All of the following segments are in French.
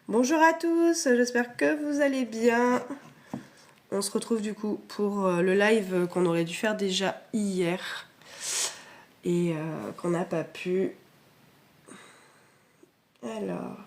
Bonjour à tous, j'espère que vous allez bien. On se retrouve du coup pour le live qu'on aurait dû faire déjà hier et qu'on n'a pas pu. Alors,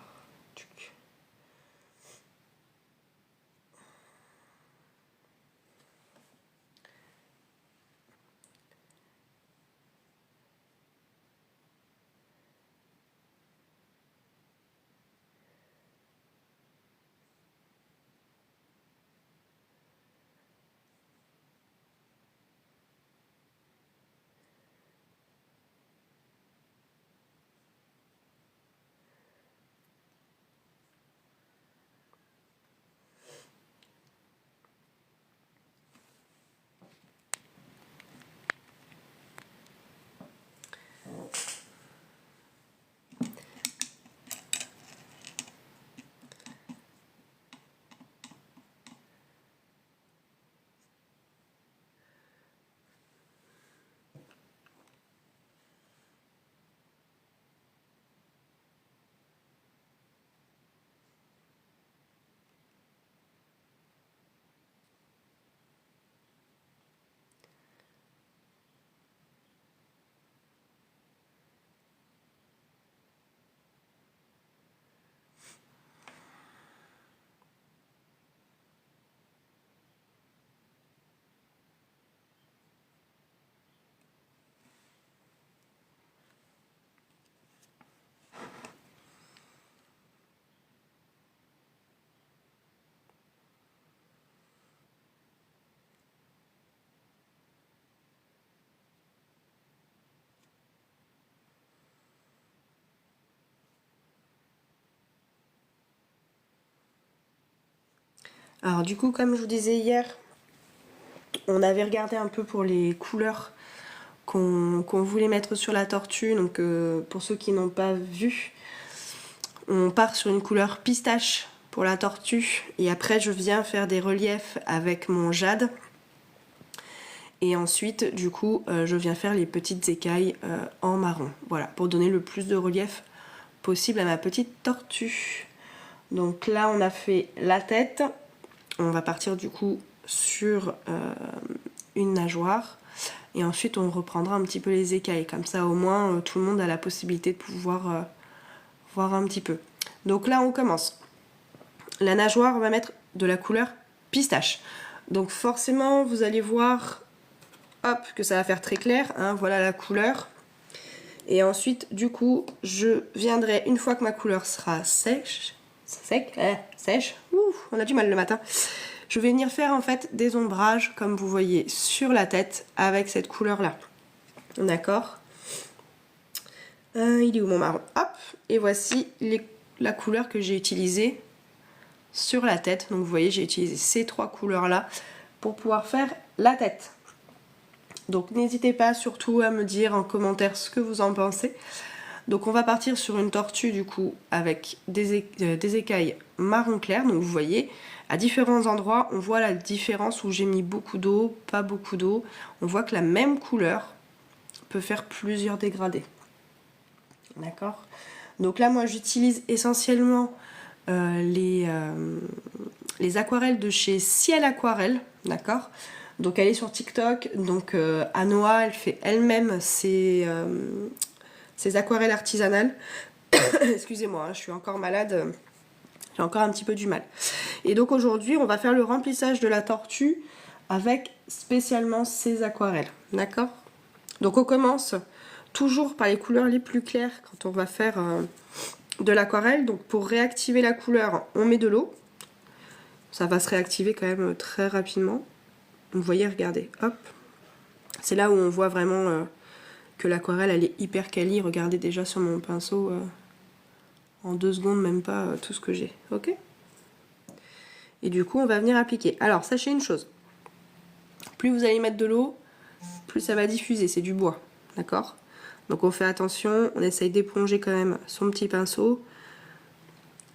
du coup, comme je vous disais hier, on avait regardé un peu pour les couleurs qu'on voulait mettre sur la tortue. Donc pour ceux qui n'ont pas vu, on part sur une couleur pistache pour la tortue et après je viens faire des reliefs avec mon jade. Et ensuite, du coup, je viens faire les petites écailles en marron. Voilà, pour donner le plus de relief possible à ma petite tortue. Donc là, on a fait la tête. On va partir du coup sur une nageoire. Et ensuite, on reprendra un petit peu les écailles. Comme ça, au moins, tout le monde a la possibilité de pouvoir voir un petit peu. Donc là, on commence. La nageoire, on va mettre de la couleur pistache. Donc forcément, vous allez voir... Hop, que ça va faire très clair, hein, voilà la couleur. Et ensuite, du coup, je viendrai, une fois que ma couleur sera sèche, ouf, on a du mal le matin, je vais venir faire en fait des ombrages, comme vous voyez, sur la tête, avec cette couleur-là. D'accord. Il est où mon marron? Hop, et voici la couleur que j'ai utilisée sur la tête. Donc vous voyez, j'ai utilisé ces trois couleurs-là pour pouvoir faire la tête. Donc n'hésitez pas surtout à me dire en commentaire ce que vous en pensez. Donc on va partir sur une tortue du coup avec des écailles marron clair. Donc vous voyez, à différents endroits, on voit la différence où j'ai mis beaucoup d'eau, pas beaucoup d'eau. On voit que la même couleur peut faire plusieurs dégradés. D'accord. Donc là moi j'utilise essentiellement les aquarelles de chez Ciel Aquarelle. D'accord. Donc elle est sur TikTok, donc Anoa, elle fait elle-même ses aquarelles artisanales. Excusez-moi, hein, je suis encore malade, j'ai encore un petit peu du mal. Et donc aujourd'hui, on va faire le remplissage de la tortue avec spécialement ces aquarelles, d'accord? Donc on commence toujours par les couleurs les plus claires quand on va faire de l'aquarelle. Donc pour réactiver la couleur, on met de l'eau. Ça va se réactiver quand même très rapidement. Vous voyez, regardez, hop. C'est là où on voit vraiment que l'aquarelle, elle est hyper quali. Regardez déjà sur mon pinceau, en 2 secondes, même pas tout ce que j'ai. Ok? Et du coup, on va venir appliquer. Alors, sachez une chose. Plus vous allez mettre de l'eau, plus ça va diffuser. C'est du bois, d'accord? Donc on fait attention, on essaye d'éponger quand même son petit pinceau.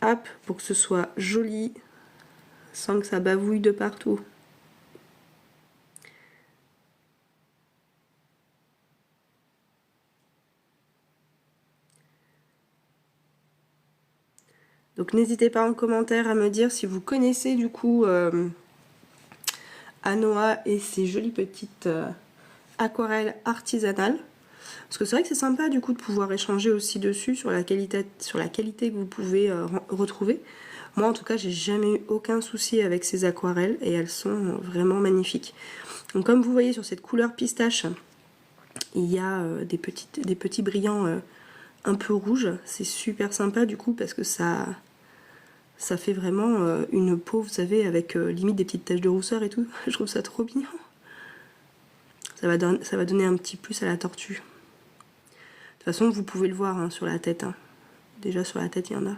Hop, pour que ce soit joli, sans que ça bavouille de partout. Donc n'hésitez pas en commentaire à me dire si vous connaissez du coup Anoa et ses jolies petites aquarelles artisanales. Parce que c'est vrai que c'est sympa du coup de pouvoir échanger aussi dessus sur la qualité que vous pouvez retrouver. Moi en tout cas j'ai jamais eu aucun souci avec ces aquarelles et elles sont vraiment magnifiques. Donc comme vous voyez sur cette couleur pistache, il y a des petits brillants un peu rouges. C'est super sympa du coup parce que ça fait vraiment une peau, vous savez, avec limite des petites taches de rousseur et tout. Je trouve ça trop mignon. Ça va donner un petit plus à la tortue. De toute façon, vous pouvez le voir hein, sur la tête. Hein. Déjà sur la tête, il y en a.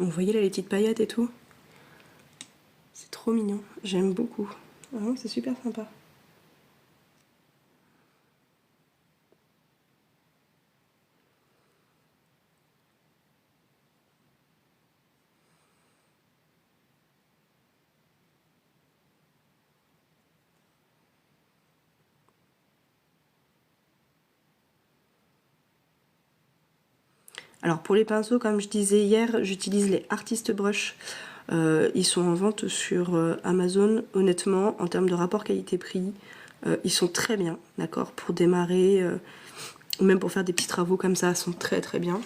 Vous voyez là les petites paillettes et tout? C'est trop mignon, j'aime beaucoup. Vraiment, c'est super sympa. Alors pour les pinceaux, comme je disais hier, j'utilise les Artist Brush. Ils sont en vente sur Amazon. Honnêtement, en termes de rapport qualité-prix, ils sont très bien, d'accord, pour démarrer, ou même pour faire des petits travaux comme ça, ils sont très très bien.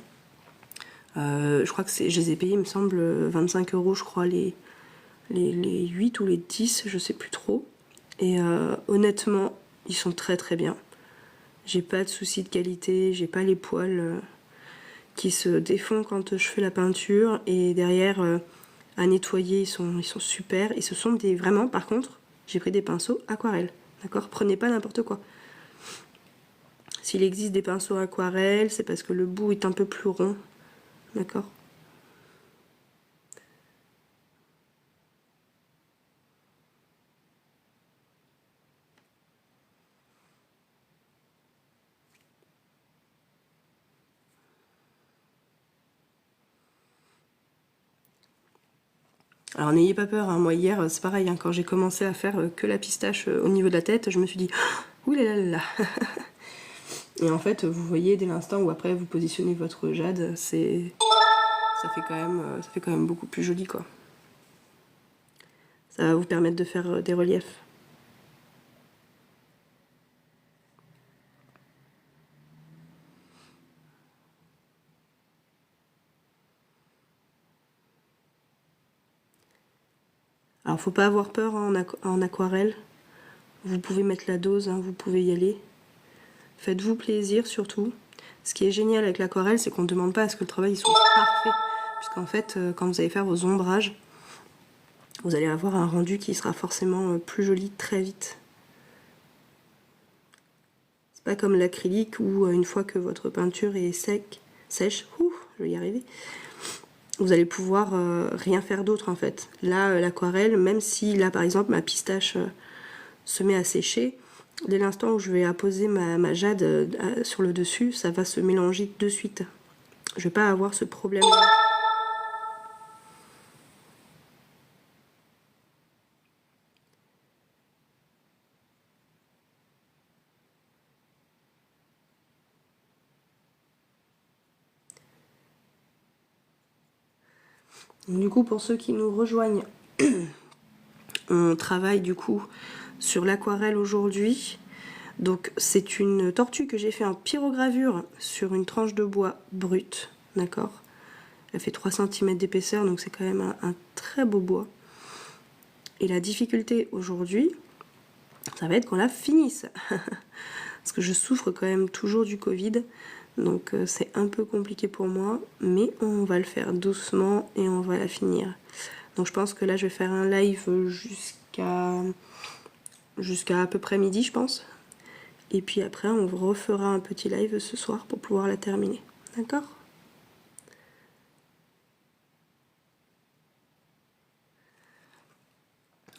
Je crois que je les ai payés, il me semble, 25 €, je crois, les 8 ou les 10, je sais plus trop. Et honnêtement, ils sont très très bien. J'ai pas de soucis de qualité, j'ai pas les poils qui se défont quand je fais la peinture. Et derrière, à nettoyer, ils sont super. Et ce sont des, vraiment, par contre, j'ai pris des pinceaux aquarelles. D'accord? Prenez pas n'importe quoi. S'il existe des pinceaux aquarelles, c'est parce que le bout est un peu plus rond. D'accord? Alors n'ayez pas peur, hein. Moi hier c'est pareil, hein, quand j'ai commencé à faire que la pistache au niveau de la tête, je me suis dit ouh là là là. Et en fait vous voyez dès l'instant où après vous positionnez votre jade, ça fait quand même beaucoup plus joli quoi. Ça va vous permettre de faire des reliefs. Alors faut pas avoir peur hein, en aquarelle. Vous pouvez mettre la dose, hein, vous pouvez y aller. Faites-vous plaisir surtout. Ce qui est génial avec l'aquarelle, c'est qu'on ne demande pas à ce que le travail soit parfait. Puisqu'en fait, quand vous allez faire vos ombrages, vous allez avoir un rendu qui sera forcément plus joli très vite. C'est pas comme l'acrylique où une fois que votre peinture est sèche, je vais y arriver, vous allez pouvoir rien faire d'autre en fait. Là, l'aquarelle, même si là par exemple ma pistache se met à sécher, dès l'instant où je vais apposer ma jade sur le dessus, ça va se mélanger de suite. Je vais pas avoir ce problème là. Du coup, pour ceux qui nous rejoignent, on travaille du coup sur l'aquarelle aujourd'hui. Donc c'est une tortue que j'ai fait en pyrogravure sur une tranche de bois brute, d'accord. Elle fait 3 cm d'épaisseur, donc c'est quand même un très beau bois. Et la difficulté aujourd'hui, ça va être qu'on la finisse. Parce que je souffre quand même toujours du Covid, donc c'est un peu compliqué pour moi, mais on va le faire doucement et on va la finir. Donc je pense que là je vais faire un live jusqu'à jusqu'à peu près midi je pense. Et puis après on refera un petit live ce soir pour pouvoir la terminer. D'accord?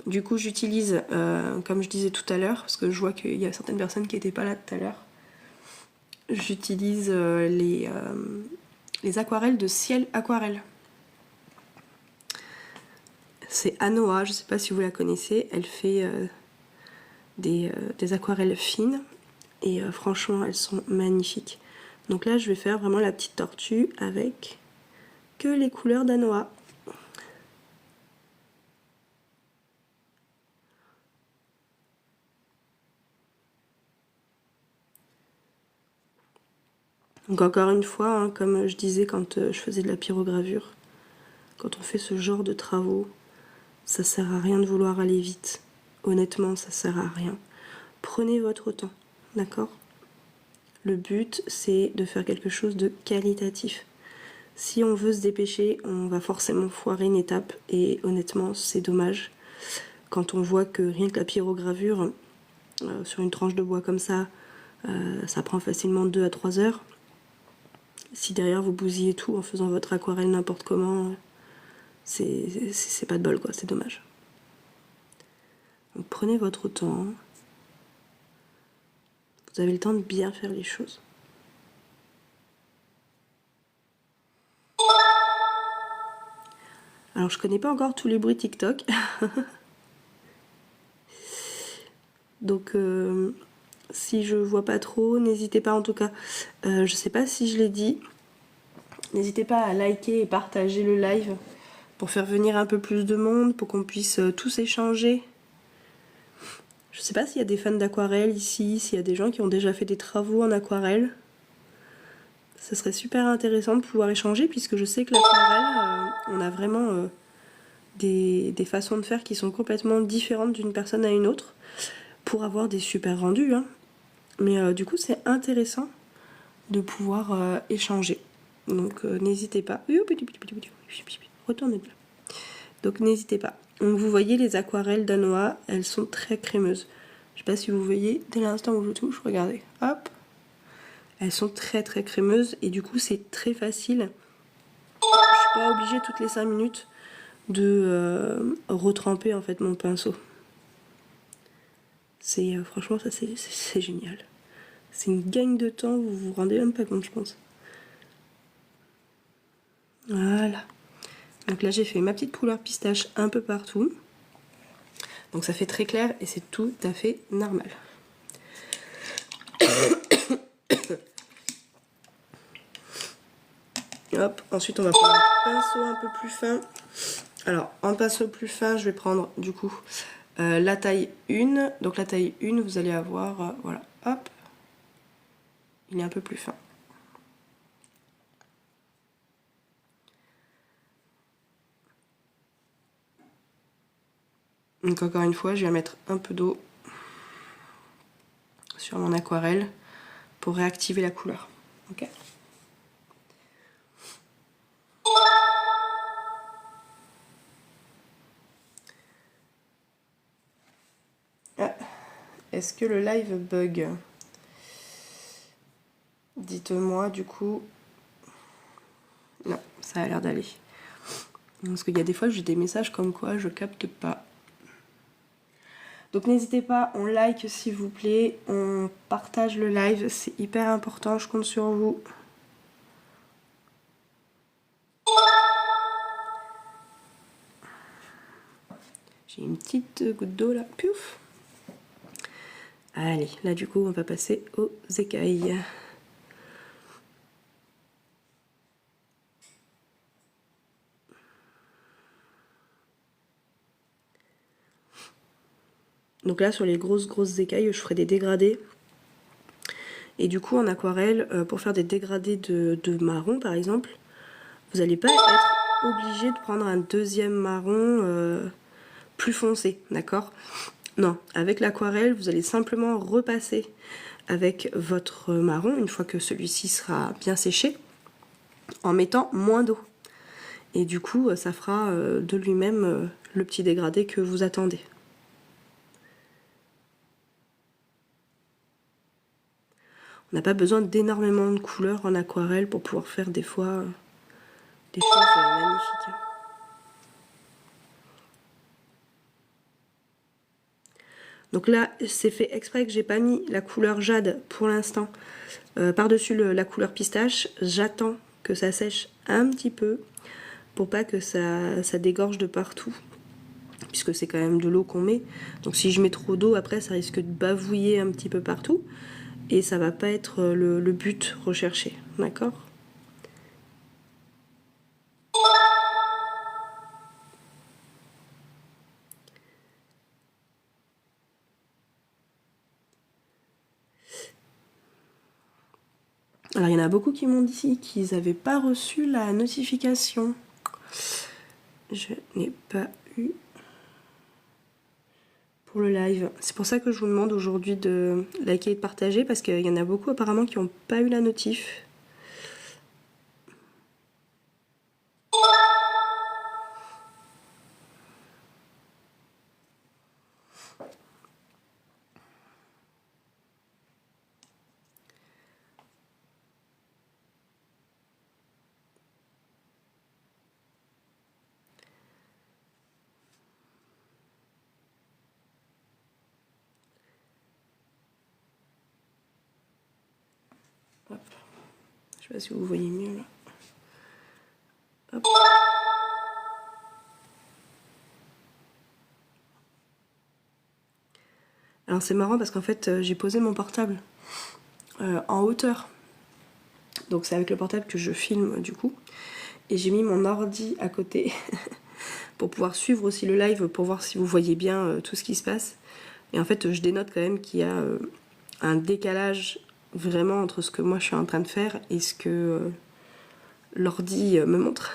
Du coup j'utilise, comme je disais tout à l'heure, parce que je vois qu'il y a certaines personnes qui n'étaient pas là tout à l'heure, j'utilise les aquarelles de Ciel Aquarelle. C'est Anoa, je ne sais pas si vous la connaissez, elle fait des aquarelles fines et franchement elles sont magnifiques. Donc là je vais faire vraiment la petite tortue avec que les couleurs d'Anoa. Donc encore une fois, hein, comme je disais quand je faisais de la pyrogravure, quand on fait ce genre de travaux, ça sert à rien de vouloir aller vite. Honnêtement, ça sert à rien. Prenez votre temps, d'accord? Le but, c'est de faire quelque chose de qualitatif. Si on veut se dépêcher, on va forcément foirer une étape et honnêtement, c'est dommage. Quand on voit que rien que la pyrogravure, sur une tranche de bois comme ça prend facilement 2 à 3 heures. Si derrière vous bousillez tout en faisant votre aquarelle n'importe comment, c'est pas de bol quoi, c'est dommage. Donc prenez votre temps. Vous avez le temps de bien faire les choses. Alors je connais pas encore tous les bruits TikTok. Donc si je vois pas trop, n'hésitez pas en tout cas. Je sais pas si je l'ai dit. N'hésitez pas à liker et partager le live pour faire venir un peu plus de monde, pour qu'on puisse tous échanger. Je sais pas s'il y a des fans d'aquarelle ici, s'il y a des gens qui ont déjà fait des travaux en aquarelle. Ce serait super intéressant de pouvoir échanger puisque je sais que l'aquarelle, on a vraiment des façons de faire qui sont complètement différentes d'une personne à une autre pour avoir des super rendus. Hein. Mais du coup, c'est intéressant de pouvoir échanger. Donc n'hésitez pas. Retournez là. Donc n'hésitez pas. Donc vous voyez les aquarelles d'Anoa, elles sont très crémeuses. Je sais pas si vous voyez, dès l'instant où je touche, regardez. Hop. Elles sont très très crémeuses et du coup c'est très facile. Je suis pas obligée toutes les 5 minutes de retremper en fait mon pinceau. C'est franchement ça c'est génial. C'est une gagne de temps, vous vous rendez même pas compte je pense. Voilà. Donc là j'ai fait ma petite couleur pistache un peu partout. Donc ça fait très clair et c'est tout à fait normal. Hop, ensuite on va prendre un pinceau un peu plus fin. Alors en pinceau plus fin je vais prendre du coup la taille 1. Donc la taille 1 vous allez avoir, voilà, hop, il est un peu plus fin. Donc encore une fois je vais mettre un peu d'eau sur mon aquarelle pour réactiver la couleur. Ok. Ah, est-ce que le live bug? Dites-moi du coup. Non, ça a l'air d'aller. Parce qu'il y a des fois j'ai des messages comme quoi je capte pas. Donc n'hésitez pas, on like s'il vous plaît, on partage le live, c'est hyper important, je compte sur vous. J'ai une petite goutte d'eau là, piouf. Allez, là du coup on va passer aux écailles. Donc là sur les grosses écailles je ferai des dégradés. Et du coup en aquarelle, pour faire des dégradés de marron par exemple, vous n'allez pas être obligé de prendre un deuxième marron plus foncé, d'accord? Non, avec l'aquarelle vous allez simplement repasser avec votre marron une fois que celui-ci sera bien séché en mettant moins d'eau. Et du coup ça fera de lui-même le petit dégradé que vous attendez. On n'a pas besoin d'énormément de couleurs en aquarelle pour pouvoir faire des fois des choses magnifiques. Donc là, c'est fait exprès que j'ai pas mis la couleur jade pour l'instant par-dessus la couleur pistache. J'attends que ça sèche un petit peu pour pas que ça dégorge de partout, puisque c'est quand même de l'eau qu'on met. Donc si je mets trop d'eau, après ça risque de bavouiller un petit peu partout et ça va pas être le but recherché, d'accord ? Alors il y en a beaucoup qui m'ont dit qu'ils n'avaient pas reçu la notification. Je n'ai pas eu pour le live. C'est pour ça que je vous demande aujourd'hui de liker et de partager, parce qu'il y en a beaucoup apparemment qui n'ont pas eu la notif. Hop. Je sais pas si vous voyez mieux là. Hop. Alors c'est marrant parce qu'en fait j'ai posé mon portable en hauteur. Donc c'est avec le portable que je filme du coup. Et j'ai mis mon ordi à côté pour pouvoir suivre aussi le live, pour voir si vous voyez bien tout ce qui se passe. Et en fait je dénote quand même qu'il y a un décalage vraiment entre ce que moi je suis en train de faire et ce que l'ordi me montre.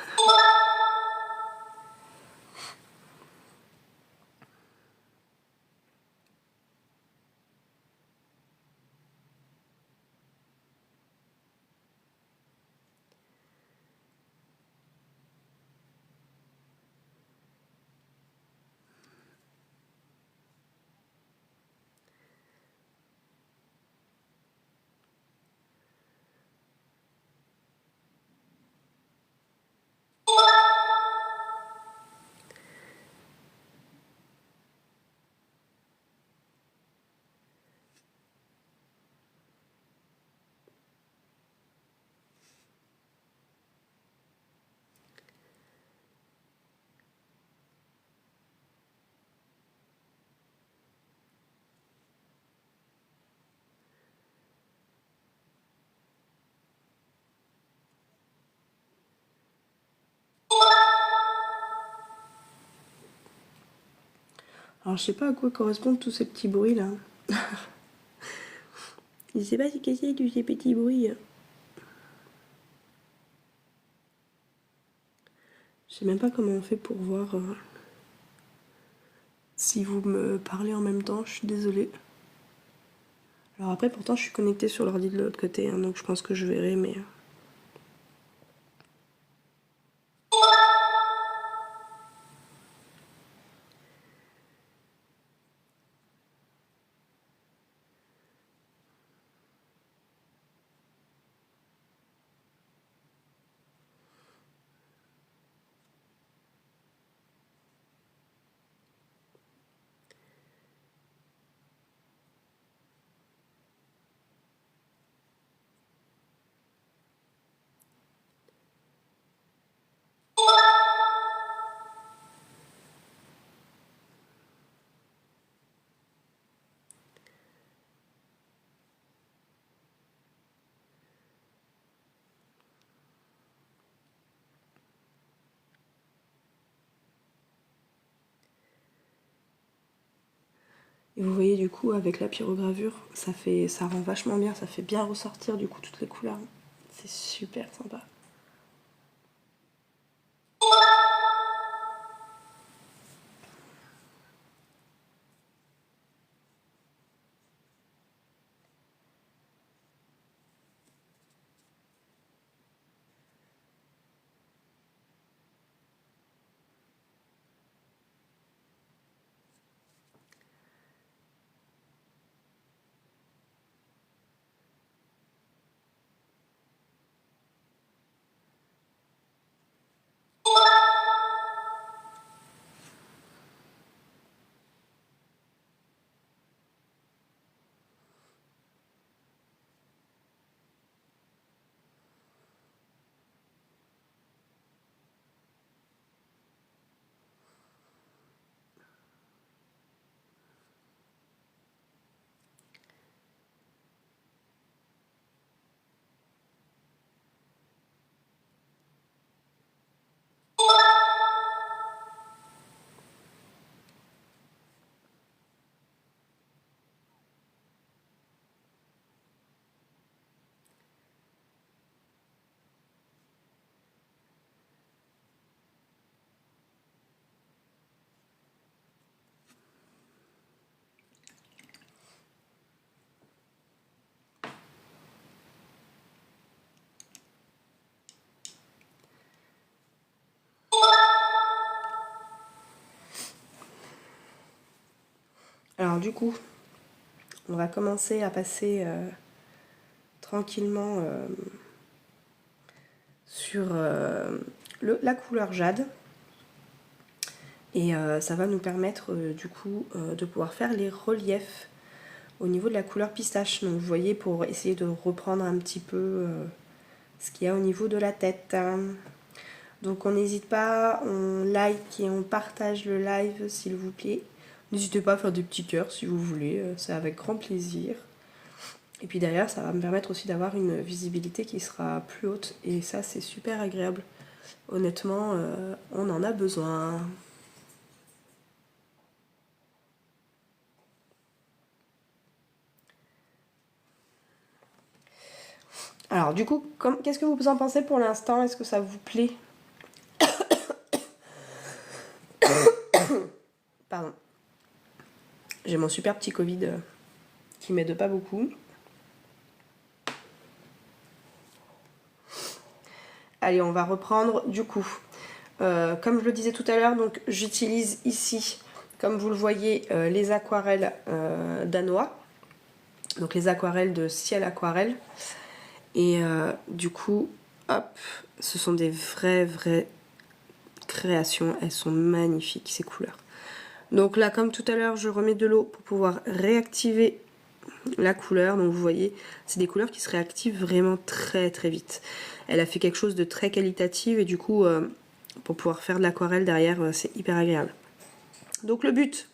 Alors je sais pas à quoi correspondent tous ces petits bruits là. Je sais pas qu'est-ce que c'est tous ces petits bruits. Je sais même pas comment on fait pour voir si vous me parlez en même temps, je suis désolée. Alors après pourtant je suis connectée sur l'ordi de l'autre côté, hein, donc je pense que je verrai, mais... Et vous voyez du coup avec la pyrogravure, ça rend vachement bien, ça fait bien ressortir du coup toutes les couleurs. C'est super sympa. Alors du coup, on va commencer à passer tranquillement sur la couleur jade. Et ça va nous permettre du coup de pouvoir faire les reliefs au niveau de la couleur pistache. Donc vous voyez, pour essayer de reprendre un petit peu ce qu'il y a au niveau de la tête. Donc on n'hésite pas, on like et on partage le live s'il vous plaît. N'hésitez pas à faire des petits cœurs si vous voulez, c'est avec grand plaisir. Et puis derrière, ça va me permettre aussi d'avoir une visibilité qui sera plus haute. Et ça, c'est super agréable. Honnêtement, on en a besoin. Alors du coup, qu'est-ce que vous en pensez pour l'instant? Est-ce que ça vous plaît? Pardon. J'ai mon super petit Covid qui m'aide pas beaucoup. Allez, on va reprendre du coup. Comme je le disais tout à l'heure, donc j'utilise ici, comme vous le voyez, les aquarelles danois. Donc les aquarelles de ciel aquarelle. Et du coup, hop, ce sont des vraies créations. Elles sont magnifiques, ces couleurs. Donc là, comme tout à l'heure, je remets de l'eau pour pouvoir réactiver la couleur. Donc vous voyez, c'est des couleurs qui se réactivent vraiment très vite. Elle a fait quelque chose de très qualitatif et du coup, pour pouvoir faire de l'aquarelle derrière, c'est hyper agréable. Donc le but,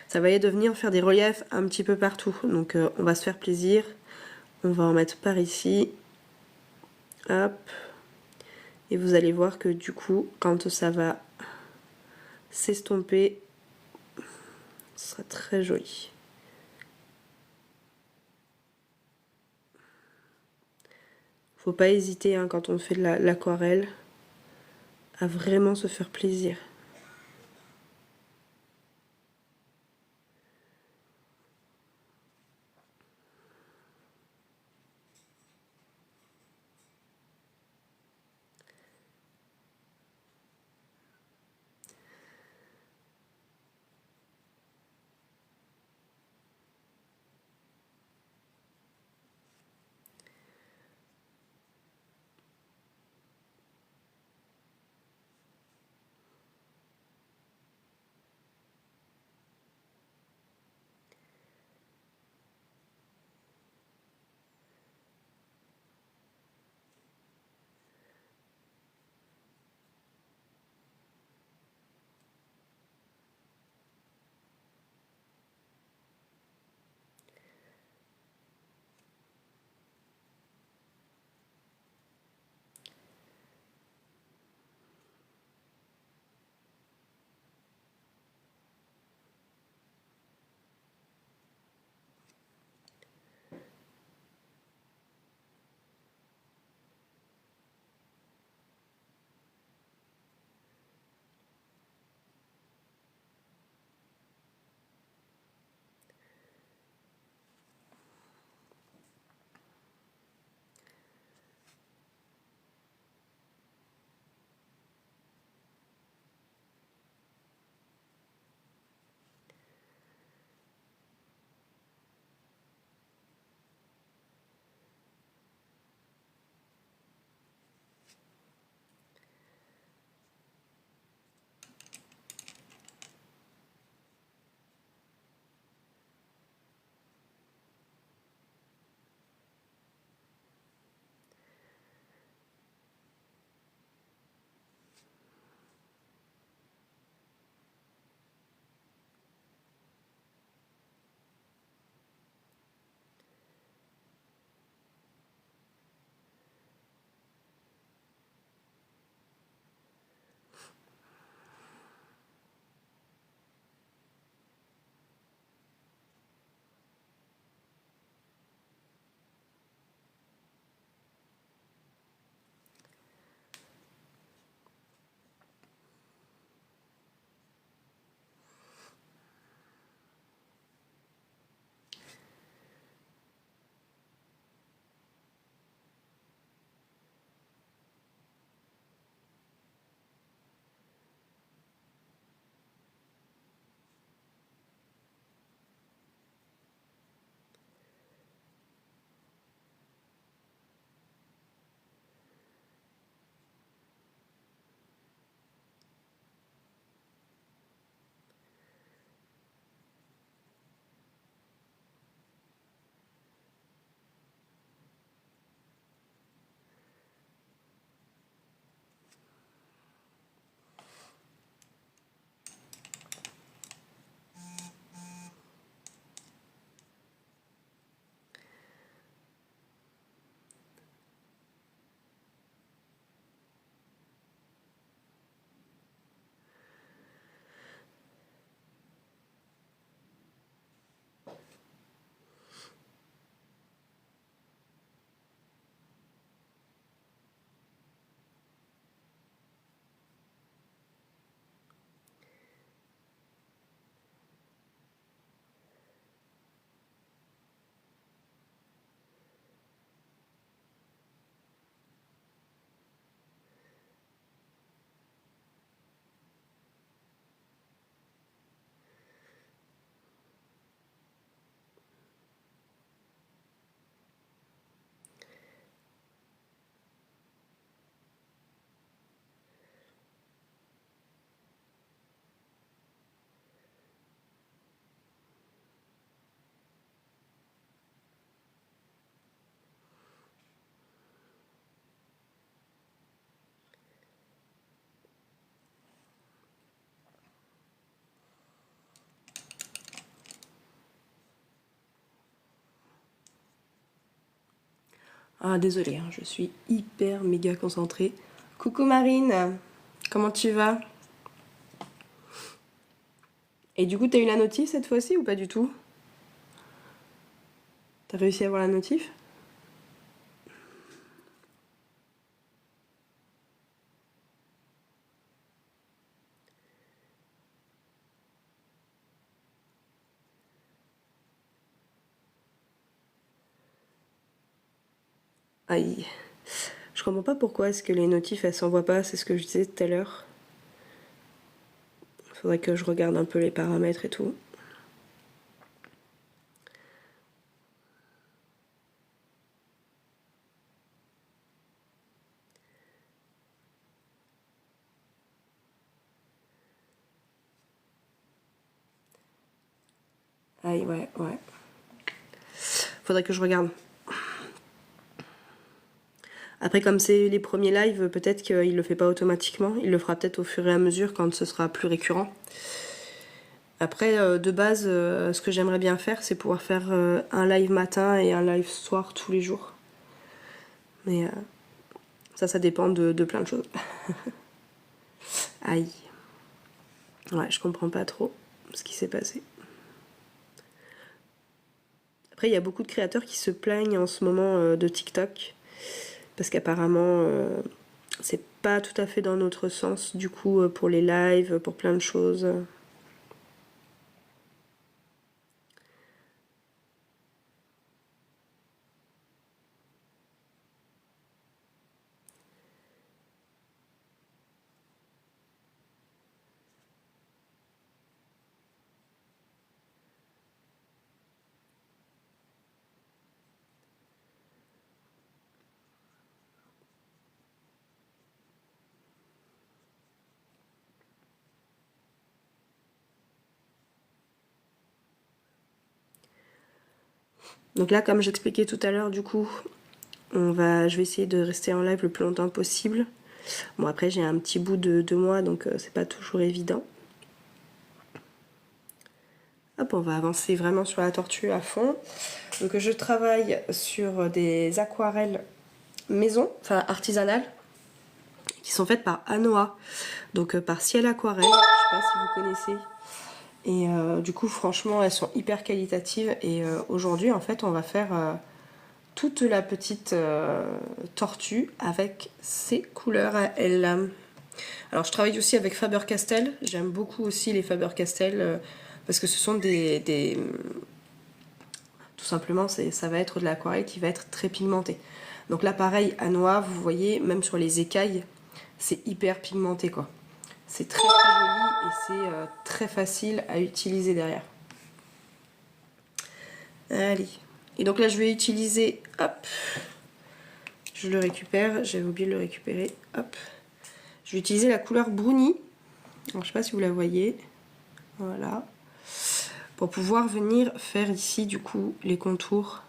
ça va être de venir faire des reliefs un petit peu partout. Donc on va se faire plaisir. On va en mettre par ici. Hop. Et vous allez voir que du coup, quand ça va s'estomper, ce sera très joli. Faut pas hésiter hein, quand on fait de l'aquarelle à vraiment se faire plaisir. Ah désolée, hein, je suis hyper méga concentrée. Coucou Marine, comment tu vas? Et du coup, t'as eu la notif cette fois-ci ou pas du tout? T'as réussi à avoir la notif? Aïe. Je comprends pas pourquoi est-ce que les notifs elles s'envoient pas, c'est ce que je disais tout à l'heure. Faudrait que je regarde un peu les paramètres et tout. Aïe, ouais, ouais. Faudrait que je regarde. Après, comme c'est les premiers lives, peut-être qu'il le fait pas automatiquement. Il le fera peut-être au fur et à mesure quand ce sera plus récurrent. Après, de base, ce que j'aimerais bien faire, c'est pouvoir faire un live matin et un live soir tous les jours. Mais ça dépend de plein de choses. Aïe. Ouais, je comprends pas trop ce qui s'est passé. Après, il y a beaucoup de créateurs qui se plaignent en ce moment de TikTok. Parce qu'apparemment, c'est pas tout à fait dans notre sens, du coup, pour les lives, pour plein de choses. Donc là, comme j'expliquais tout à l'heure, du coup, je vais essayer de rester en live le plus longtemps possible. Bon, après, j'ai un petit bout de 2 mois, donc c'est pas toujours évident. Hop, on va avancer vraiment sur la tortue à fond. Donc je travaille sur des aquarelles maison, enfin artisanales, qui sont faites par Anoa, donc par Ciel Aquarelle, je sais pas si vous connaissez. Et du coup, franchement, elles sont hyper qualitatives. Et aujourd'hui, en fait, on va faire toute la petite tortue avec ses couleurs à elle. Alors, je travaille aussi avec Faber-Castell. J'aime beaucoup aussi les Faber-Castell parce que ce sont tout simplement, ça va être de l'aquarelle qui va être très pigmentée. Donc là, pareil, à noix, vous voyez, même sur les écailles, c'est hyper pigmenté, quoi. C'est très très joli et c'est très facile à utiliser derrière. Allez. Et donc là, je vais utiliser, hop, je le récupère, j'avais oublié de le récupérer, hop. Je vais utiliser la couleur brownie. Alors, je sais pas si vous la voyez. Voilà. Pour pouvoir venir faire ici, du coup, les contours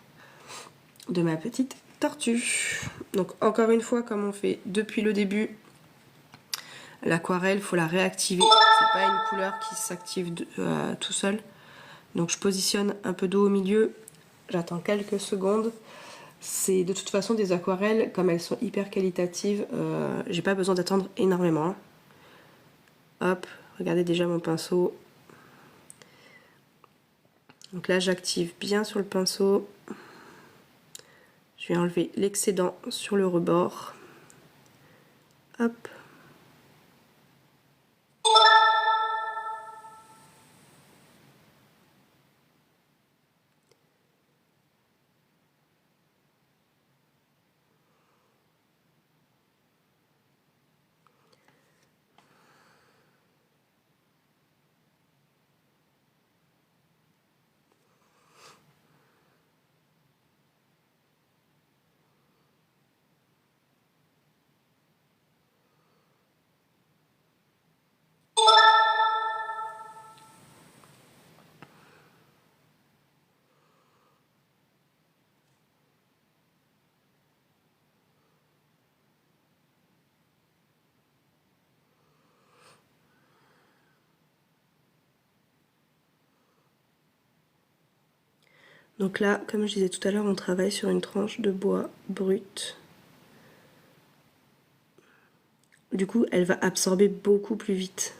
de ma petite tortue. Donc, encore une fois, comme on fait depuis le début, l'aquarelle, il faut la réactiver. C'est pas une couleur qui s'active tout seul. Donc, je positionne un peu d'eau au milieu. J'attends quelques secondes. C'est de toute façon des aquarelles, comme elles sont hyper qualitatives, j'ai pas besoin d'attendre énormément. Hop, regardez déjà mon pinceau. Donc là, j'active bien sur le pinceau. Je vais enlever l'excédent sur le rebord. Hop. Donc là, comme je disais tout à l'heure, on travaille sur une tranche de bois brut. Du coup, elle va absorber beaucoup plus vite.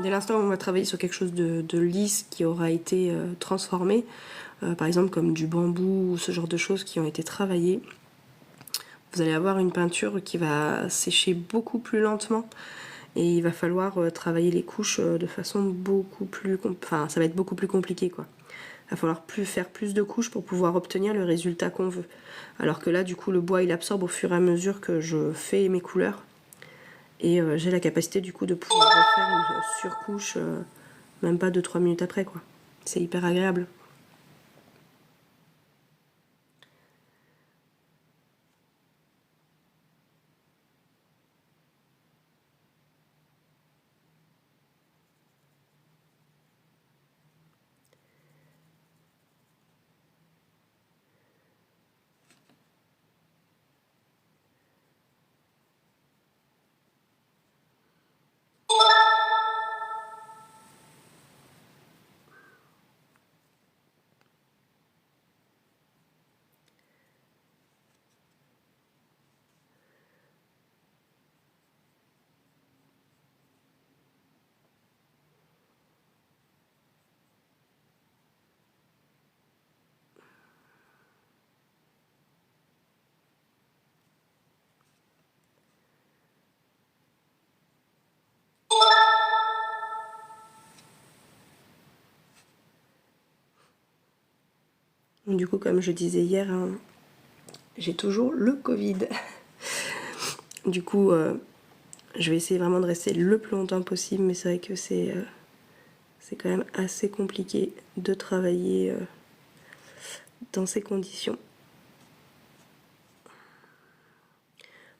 Dès l'instant où on va travailler sur quelque chose de lisse qui aura été transformé, par exemple comme du bambou ou ce genre de choses qui ont été travaillées, vous allez avoir une peinture qui va sécher beaucoup plus lentement et il va falloir travailler les couches de façon beaucoup plus... Enfin, ça va être beaucoup plus compliqué, quoi. Il va falloir faire plus de couches pour pouvoir obtenir le résultat qu'on veut. Alors que là, du coup, le bois, il absorbe au fur et à mesure que je fais mes couleurs. Et j'ai la capacité, du coup, de pouvoir refaire une surcouche, même pas 2-3 minutes après, quoi. C'est hyper agréable. Du coup, comme je disais hier, hein, j'ai toujours le Covid. Du coup, je vais essayer vraiment de rester le plus longtemps possible, mais c'est vrai que c'est quand même assez compliqué de travailler dans ces conditions.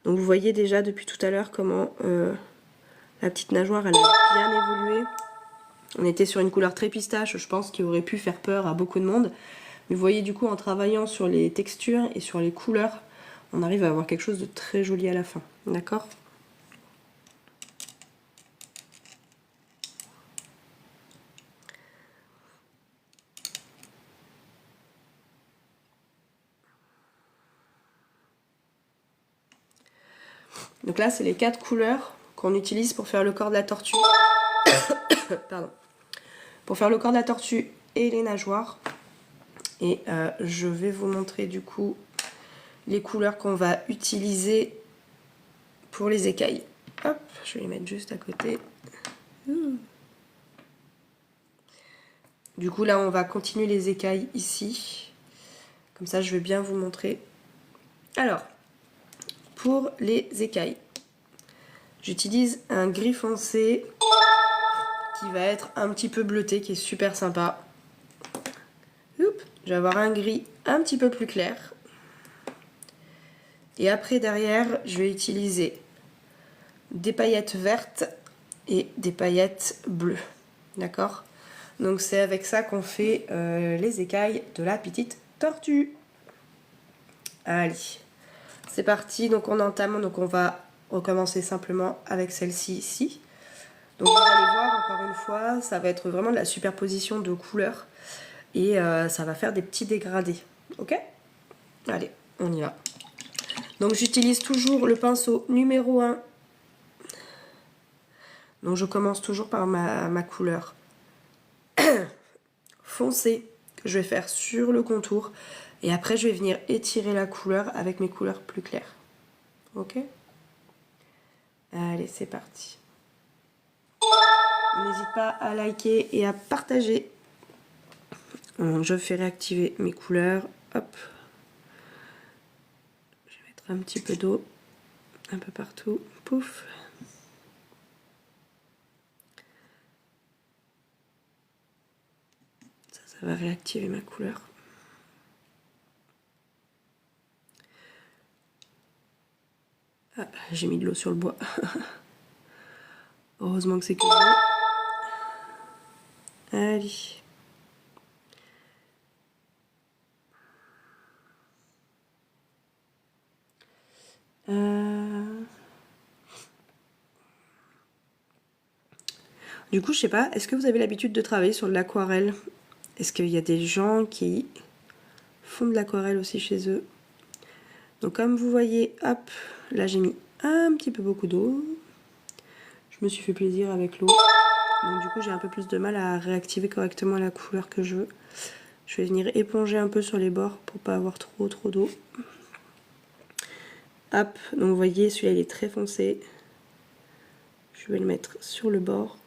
Donc vous voyez déjà depuis tout à l'heure comment la petite nageoire elle a bien évolué. On était sur une couleur très pistache, je pense, qui aurait pu faire peur à beaucoup de monde. Mais vous voyez du coup en travaillant sur les textures et sur les couleurs, on arrive à avoir quelque chose de très joli à la fin. D'accord ? Donc là, c'est les 4 couleurs qu'on utilise pour faire le corps de la tortue. Pardon. Pour faire le corps de la tortue et les nageoires. Et je vais vous montrer du coup les couleurs qu'on va utiliser pour les écailles. Hop, je vais les mettre juste à côté. Du coup là on va continuer les écailles ici. Comme ça je vais bien vous montrer. Alors, pour les écailles, j'utilise un gris foncé qui va être un petit peu bleuté, qui est super sympa. Oups, je vais avoir un gris un petit peu plus clair. Et après derrière, je vais utiliser des paillettes vertes et des paillettes bleues. D'accord ? Donc c'est avec ça qu'on fait les écailles de la petite tortue. Allez, c'est parti. Donc on entame, donc on va recommencer simplement avec celle-ci ici. Donc vous allez voir, encore une fois, ça va être vraiment de la superposition de couleurs et ça va faire des petits dégradés. Ok ? Allez, on y va. Donc j'utilise toujours le pinceau numéro 1. Donc je commence toujours par ma couleur foncée que je vais faire sur le contour et après je vais venir étirer la couleur avec mes couleurs plus claires. Ok ? Allez, c'est parti. N'hésite pas à liker et à partager. Je fais réactiver mes couleurs. Hop. Je vais mettre un petit peu d'eau un peu partout. Pouf. Ça va réactiver ma couleur. Ah, j'ai mis de l'eau sur le bois. Heureusement que c'est que l'eau. Allez. Du coup, je sais pas, est-ce que vous avez l'habitude de travailler sur de l'aquarelle Est-ce qu'il y a des gens qui font de l'aquarelle aussi chez eux? Donc comme vous voyez, hop, là j'ai mis un petit peu beaucoup d'eau. Je me suis fait plaisir avec l'eau. Donc du coup j'ai un peu plus de mal à réactiver correctement la couleur que je veux. Je vais venir éponger un peu sur les bords pour pas avoir trop d'eau. Hop, donc vous voyez celui-là il est très foncé. Je vais le mettre sur le bord.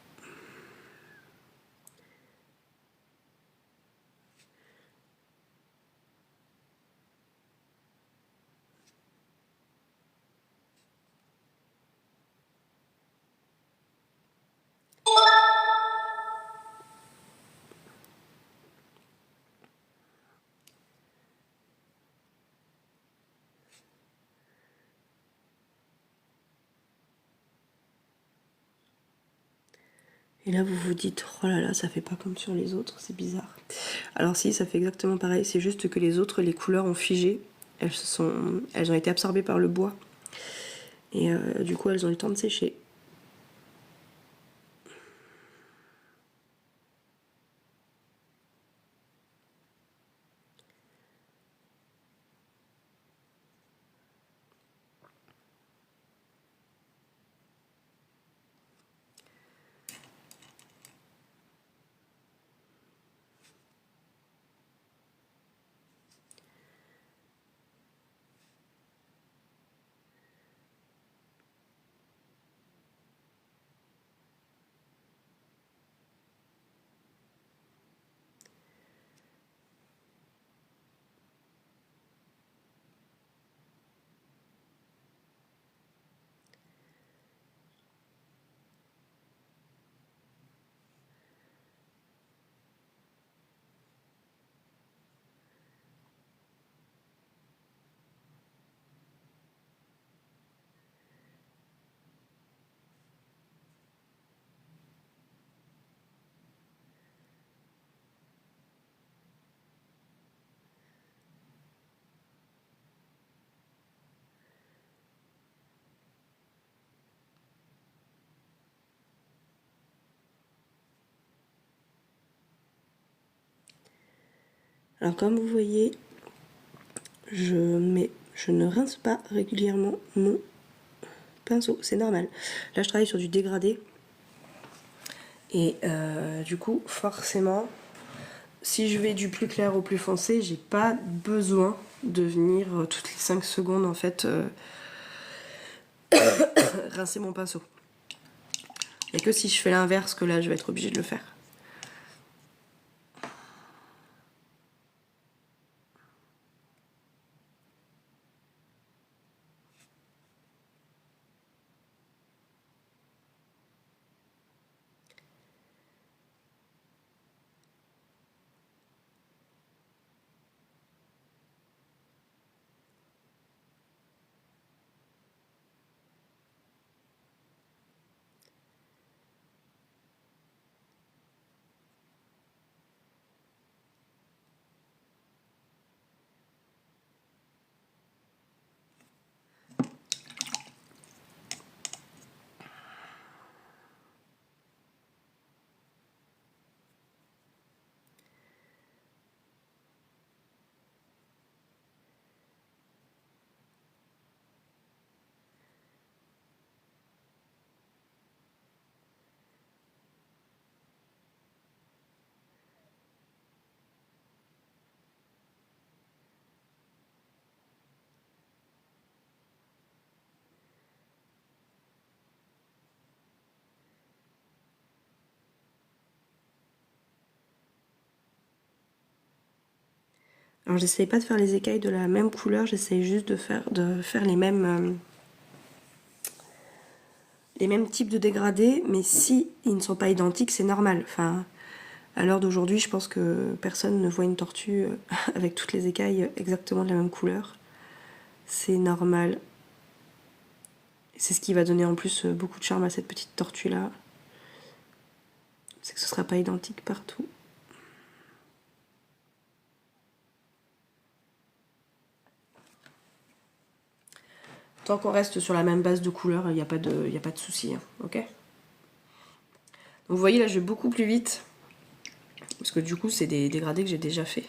Et là vous vous dites, oh là là, ça fait pas comme sur les autres, c'est bizarre. Alors si, ça fait exactement pareil, c'est juste que les autres, les couleurs ont figé. Elles ont été absorbées par le bois. Et du coup, elles ont eu le temps de sécher. Alors comme vous voyez, je ne rince pas régulièrement mon pinceau, c'est normal. Là je travaille sur du dégradé. Et du coup, forcément, si je vais du plus clair au plus foncé, j'ai pas besoin de venir toutes les 5 secondes en fait rincer mon pinceau. Il n'y a que si je fais l'inverse que là je vais être obligée de le faire. Alors j'essaye pas de faire les écailles de la même couleur, j'essaye juste de faire les mêmes types de dégradés, mais si ils ne sont pas identiques, c'est normal. Enfin, à l'heure d'aujourd'hui, je pense que personne ne voit une tortue avec toutes les écailles exactement de la même couleur. C'est normal. C'est ce qui va donner en plus beaucoup de charme à cette petite tortue là. C'est que ce sera pas identique partout. Tant qu'on reste sur la même base de couleur, il n'y a pas de souci, hein, ok? Donc vous voyez là, je vais beaucoup plus vite. Parce que du coup c'est des dégradés que j'ai déjà fait.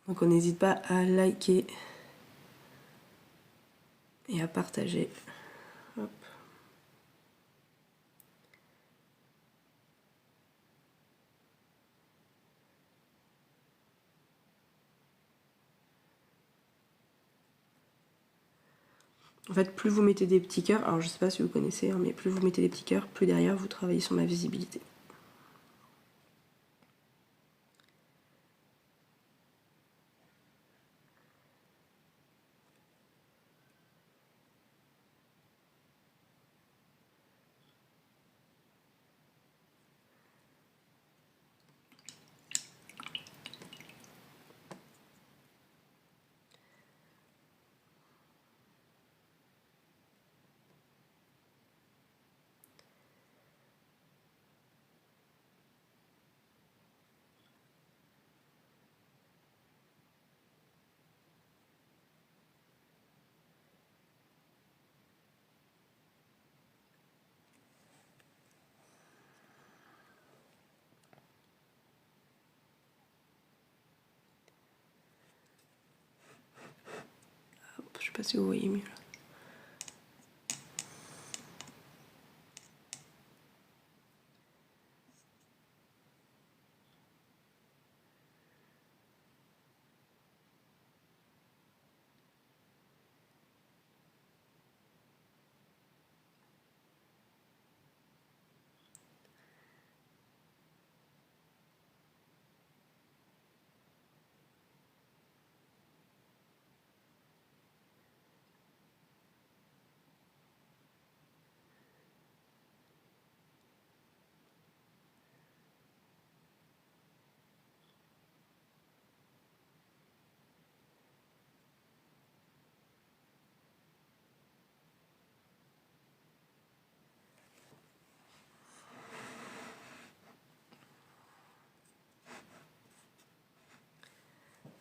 Donc on n'hésite pas à liker et à partager. Hop. En fait, plus vous mettez des petits cœurs, alors je sais pas si vous connaissez, hein, mais plus vous mettez des petits cœurs, plus derrière vous travaillez sur ma visibilité. Hop, je sais pas si vous voyez mieux là.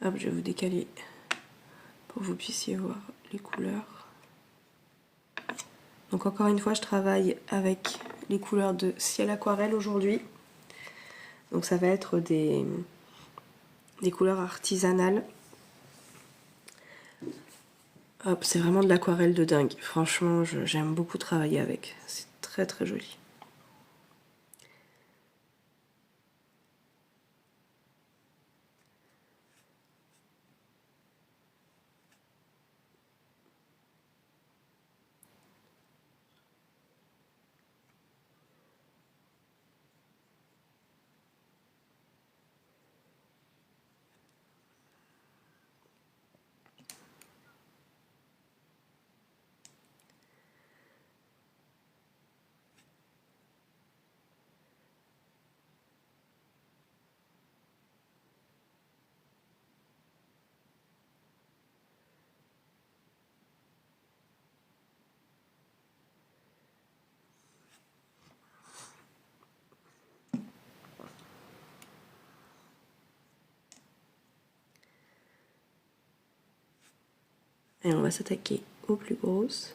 Hop, je vais vous décaler pour que vous puissiez voir les couleurs. Donc encore une fois, je travaille avec les couleurs de ciel aquarelle aujourd'hui. Donc ça va être des couleurs artisanales. Hop, c'est vraiment de l'aquarelle de dingue. Franchement, j'aime beaucoup travailler avec. C'est très très joli. Et on va s'attaquer aux plus grosses.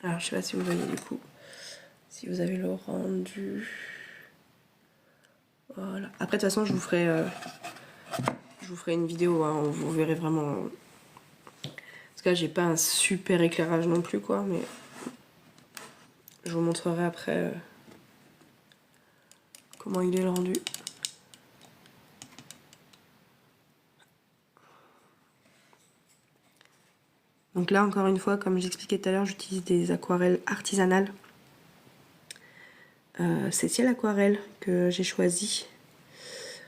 Alors je sais pas si vous voyez du coup, si vous avez le rendu. Voilà. Après de toute façon je vous ferai une vidéo, hein, vous verrez vraiment. Parce que là j'ai pas un super éclairage non plus quoi, mais je vous montrerai après comment il est le rendu. Donc là encore une fois, comme j'expliquais tout à l'heure, j'utilise des aquarelles artisanales. C'est ciel aquarelle que j'ai choisi.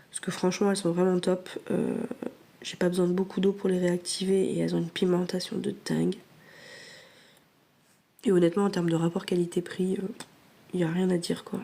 Parce que franchement elles sont vraiment top. J'ai pas besoin de beaucoup d'eau pour les réactiver et elles ont une pigmentation de dingue. Et honnêtement en termes de rapport qualité-prix, il n'y a rien à dire quoi.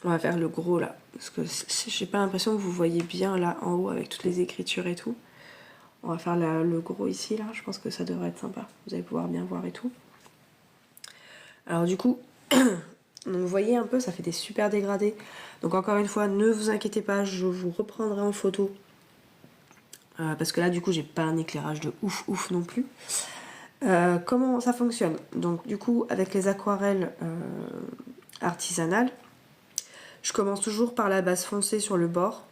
On va faire le gros là, parce que j'ai pas l'impression que vous voyez bien là en haut avec toutes les écritures et tout. On va faire le gros ici là, je pense que ça devrait être sympa. Vous allez pouvoir bien voir et tout. Alors du coup, donc vous voyez un peu, ça fait des super dégradés. Donc encore une fois, ne vous inquiétez pas, je vous reprendrai en photo. Parce que là du coup j'ai pas un éclairage de ouf non plus. Comment ça fonctionne? Donc du coup avec les aquarelles artisanales, je commence toujours par la base foncée sur le bord.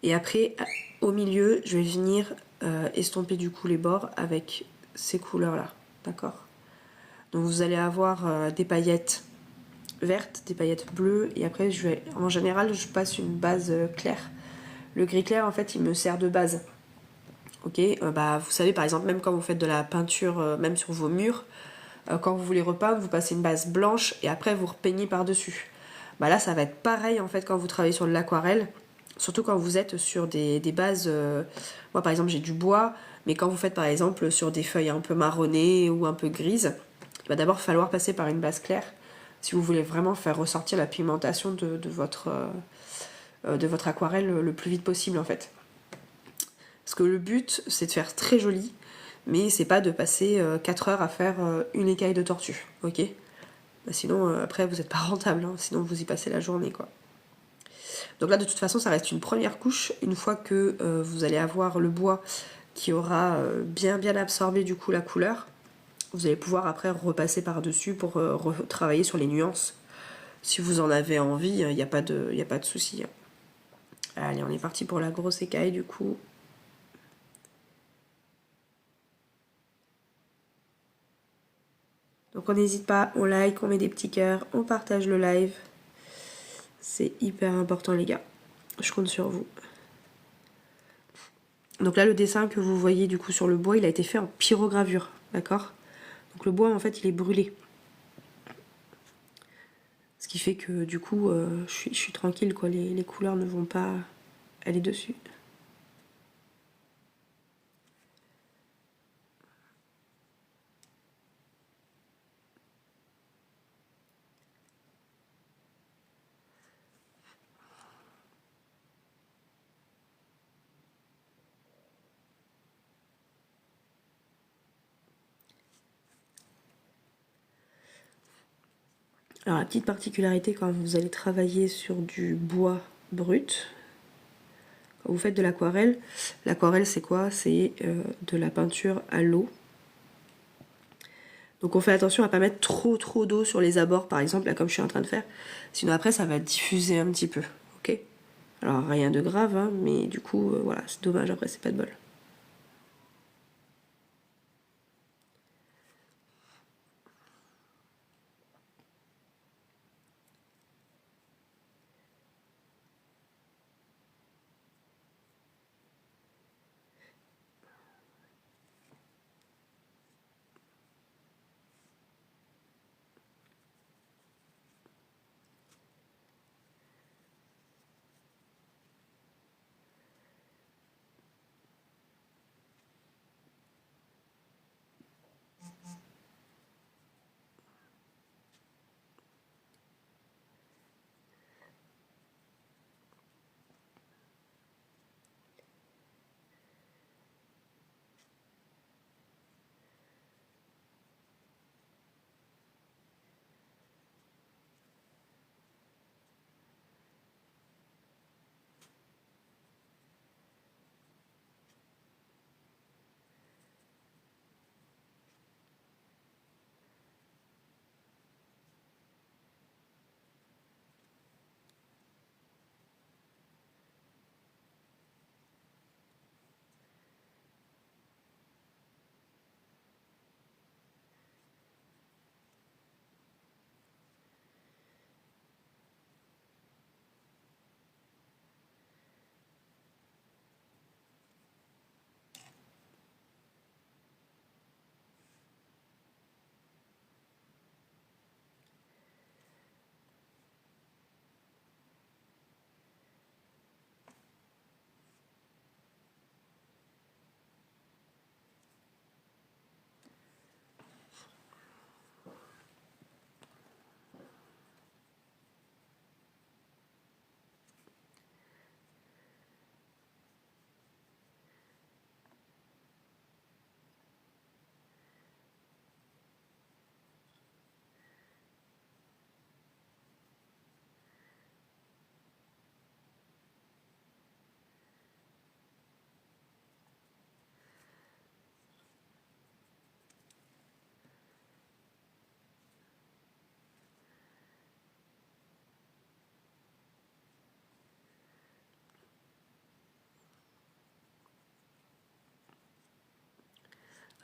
Et après, au milieu, je vais venir estomper du coup les bords avec ces couleurs-là. D'accord? Donc vous allez avoir des paillettes vertes, des paillettes bleues. Et après, en général, je passe une base claire. Le gris clair, en fait, il me sert de base. Ok, vous savez, par exemple, même quand vous faites de la peinture, même sur vos murs, quand vous voulez repeindre, vous passez une base blanche et après vous repeignez par-dessus. Là, ça va être pareil en fait quand vous travaillez sur de l'aquarelle, surtout quand vous êtes sur des bases. Moi, par exemple, j'ai du bois, mais quand vous faites par exemple sur des feuilles un peu marronnées ou un peu grises, il va d'abord falloir passer par une base claire si vous voulez vraiment faire ressortir la pigmentation de votre aquarelle le plus vite possible en fait. Parce que le but, c'est de faire très joli, mais c'est pas de passer 4 heures à faire une écaille de tortue, ok? Sinon, après, vous n'êtes pas rentable, hein, sinon vous y passez la journée, quoi. Donc là, de toute façon, ça reste une première couche. Une fois que vous allez avoir le bois qui aura bien absorbé du coup la couleur, vous allez pouvoir après repasser par-dessus pour retravailler sur les nuances. Si vous en avez envie, il n'y a pas de souci. Allez, on est parti pour la grosse écaille du coup. Donc on n'hésite pas, on like, on met des petits cœurs, on partage le live. C'est hyper important les gars. Je compte sur vous. Donc là le dessin que vous voyez du coup sur le bois, il a été fait en pyrogravure, d'accord? Donc le bois en fait il est brûlé. Ce qui fait que du coup je suis tranquille quoi, les couleurs ne vont pas aller dessus. Alors la petite particularité quand vous allez travailler sur du bois brut, quand vous faites de l'aquarelle c'est quoi? C'est de la peinture à l'eau. Donc on fait attention à pas mettre trop d'eau sur les abords par exemple, là comme je suis en train de faire. Sinon après ça va diffuser un petit peu, ok? Alors rien de grave, hein, mais du coup voilà, c'est dommage, après c'est pas de bol.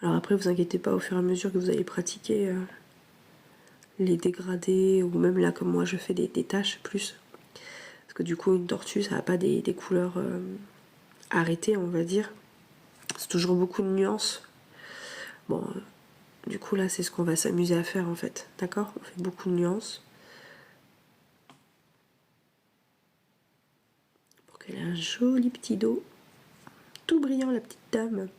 Alors après vous inquiétez pas, au fur et à mesure que vous allez pratiquer les dégradés, ou même là comme moi je fais des taches plus, parce que du coup une tortue ça n'a pas des couleurs arrêtées on va dire, c'est toujours beaucoup de nuances. Bon du coup là c'est ce qu'on va s'amuser à faire en fait, d'accord? On fait beaucoup de nuances pour qu'elle ait un joli petit dos tout brillant, la petite dame.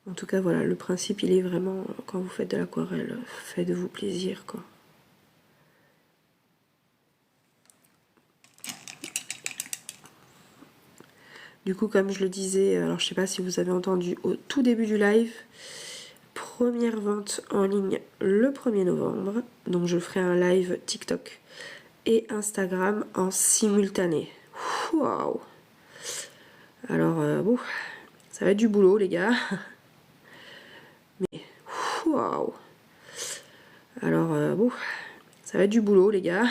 En tout cas voilà, le principe il est vraiment, quand vous faites de l'aquarelle, faites-vous plaisir quoi. Du coup comme je le disais, alors je sais pas si vous avez entendu au tout début du live, première vente en ligne le 1er novembre, donc je ferai un live TikTok et Instagram en simultané. Waouh! Alors bon, ça va être du boulot les gars, mais waouh! Alors bon, ça va être du boulot les gars.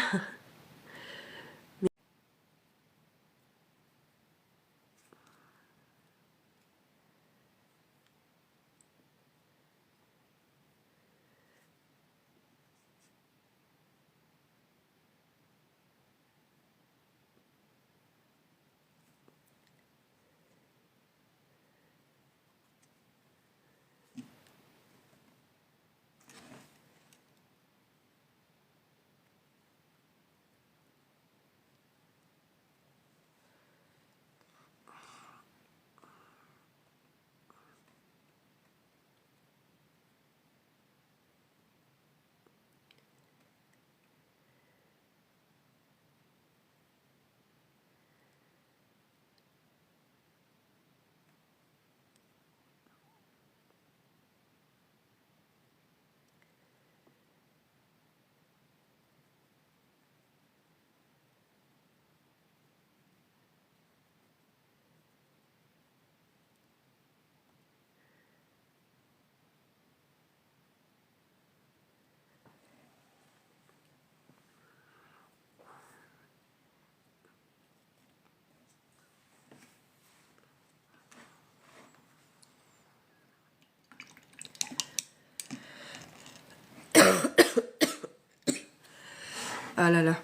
Ah là là.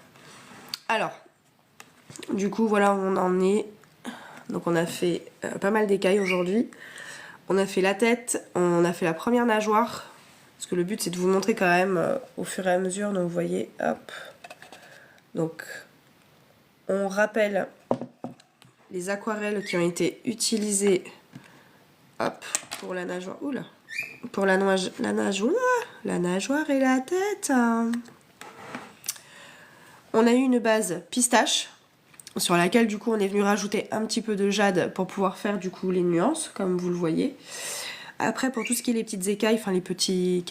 Alors, du coup, voilà où on en est. Donc on a fait pas mal d'écailles aujourd'hui. On a fait la tête, on a fait la première nageoire. Parce que le but c'est de vous montrer quand même au fur et à mesure. Donc vous voyez, hop. Donc on rappelle les aquarelles qui ont été utilisées, hop, pour la nageoire. Oula, pour la nageoire et la tête. On a eu une base pistache sur laquelle du coup on est venu rajouter un petit peu de jade pour pouvoir faire du coup les nuances comme vous le voyez. Après pour tout ce qui est les petites écailles, enfin les petits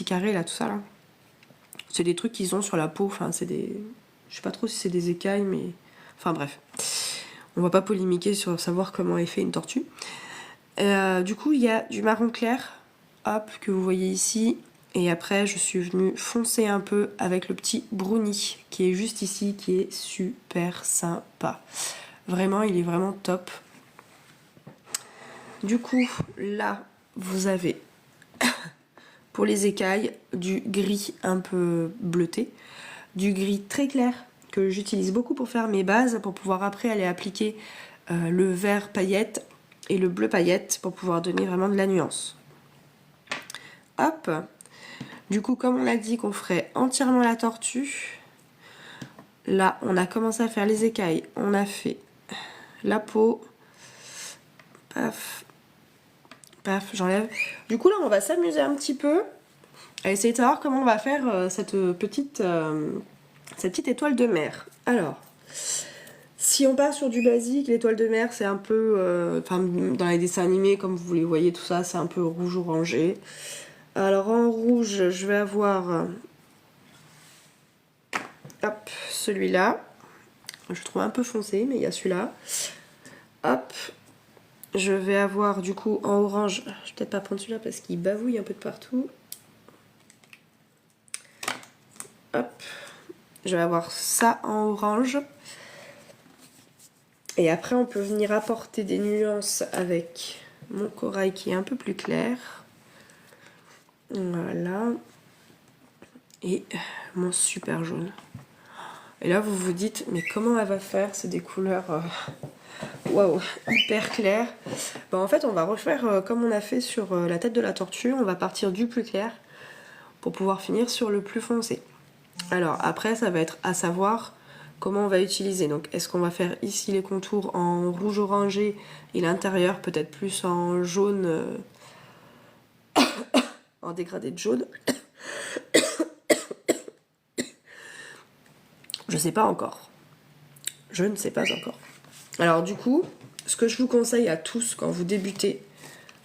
carrés là, tout ça là, c'est des trucs qu'ils ont sur la peau, enfin c'est des... Je sais pas trop si c'est des écailles mais... Enfin bref. On va pas polémiquer sur savoir comment est fait une tortue. Du coup il y a du marron clair, hop, que vous voyez ici. Et après je suis venue foncer un peu avec le petit brownie qui est juste ici, qui est super sympa. Vraiment, il est vraiment top. Du coup, là, vous avez pour les écailles du gris un peu bleuté, du gris très clair que j'utilise beaucoup pour faire mes bases, pour pouvoir après aller appliquer le vert paillette et le bleu paillette pour pouvoir donner vraiment de la nuance. Hop. Du coup, comme on a dit qu'on ferait entièrement la tortue, là, on a commencé à faire les écailles, on a fait la peau, paf, paf, j'enlève. Du coup, là, on va s'amuser un petit peu à essayer de savoir comment on va faire cette petite étoile de mer. Alors, si on part sur du basique, l'étoile de mer, c'est un peu... Enfin, dans les dessins animés, comme vous les voyez, tout ça, c'est un peu rouge-orangé. Alors, en rouge, je vais avoir... hop, celui-là. Je trouve un peu foncé, mais il y a celui-là. Hop. Je vais avoir, du coup, en orange... Je vais peut-être pas prendre celui-là parce qu'il bavouille un peu de partout. Hop. Je vais avoir ça en orange. Et après, on peut venir apporter des nuances avec mon corail qui est un peu plus clair. Voilà. Et mon super jaune. Et là, vous vous dites, mais comment elle va faire? C'est des couleurs waouh, hyper claires. Bah, en fait, on va refaire comme on a fait sur la tête de la tortue. On va partir du plus clair pour pouvoir finir sur le plus foncé. Alors, après, ça va être à savoir comment on va utiliser. Donc, est-ce qu'on va faire ici les contours en rouge orangé et l'intérieur peut-être plus en jaune, en dégradé de jaune? Je sais pas encore. Je ne sais pas encore. Alors du coup, ce que je vous conseille à tous quand vous débutez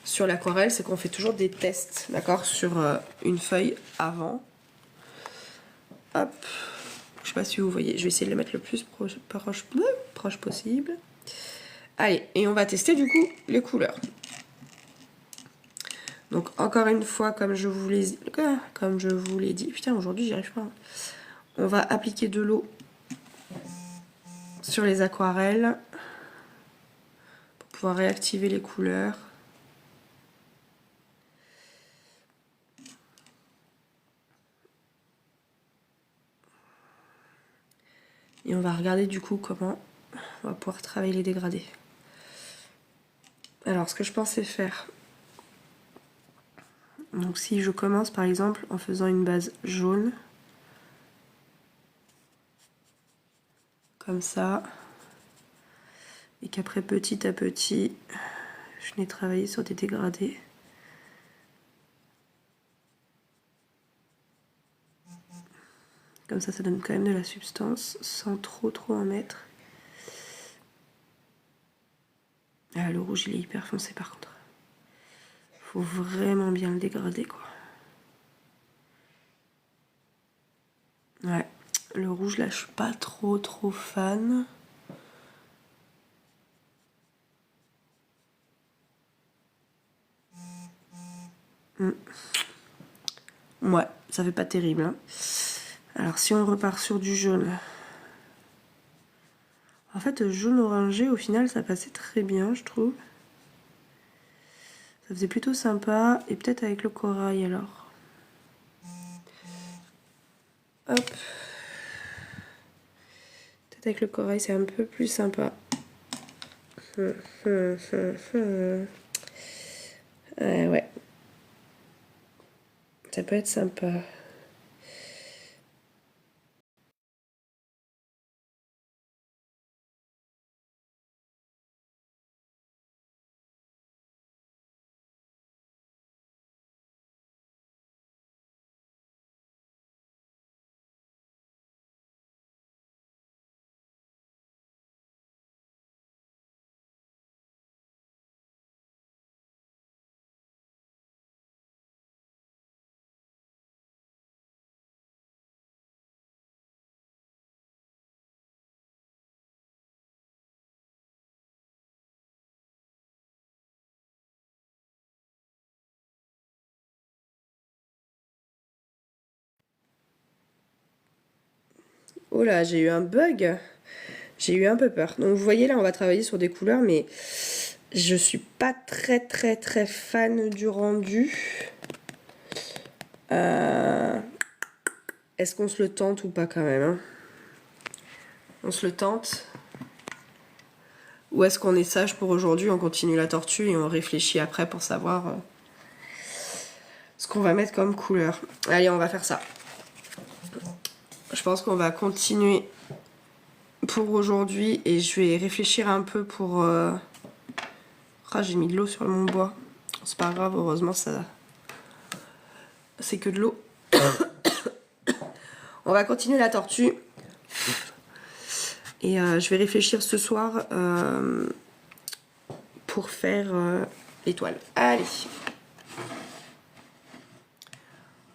sur l'aquarelle, c'est qu'on fait toujours des tests, d'accord, sur une feuille avant. Hop. Je sais pas si vous voyez, je vais essayer de le mettre le plus proche possible. Allez, et on va tester du coup les couleurs. Donc encore une fois, comme je vous l'ai dit, putain aujourd'hui j'y arrive pas. On va appliquer de l'eau sur les aquarelles pour pouvoir réactiver les couleurs. Et on va regarder du coup comment on va pouvoir travailler les dégradés. Alors ce que je pensais faire, donc si je commence par exemple en faisant une base jaune, comme ça, et qu'après petit à petit, je n'ai travaillé sur des dégradés. Comme ça donne quand même de la substance, sans trop en mettre. Ah, le rouge il est hyper foncé par contre. Faut vraiment bien le dégrader quoi. Ouais, le rouge là je suis pas trop fan. Ouais, ça fait pas terrible. Hein. Alors si on repart sur du jaune. En fait, jaune orangé, au final, ça passait très bien, je trouve. Ça faisait plutôt sympa. Et peut-être avec le corail, alors. Hop. avec le corail, c'est un peu plus sympa. Ouais. Ça peut être sympa. Oh là, j'ai eu un bug. J'ai eu un peu peur. Donc vous voyez là, on va travailler sur des couleurs, mais je suis pas très fan du rendu. Est-ce qu'on se le tente ou pas quand même, hein? On se le tente? Ou est-ce qu'on est sage pour aujourd'hui, on continue la tortue et on réfléchit après pour savoir ce qu'on va mettre comme couleur? Allez, on va faire ça. Je pense qu'on va continuer pour aujourd'hui et je vais réfléchir un peu pour... Ah, j'ai mis de l'eau sur mon bois. C'est pas grave, heureusement, ça... c'est que de l'eau. On va continuer la tortue. Et je vais réfléchir ce soir pour faire l'étoile. Allez.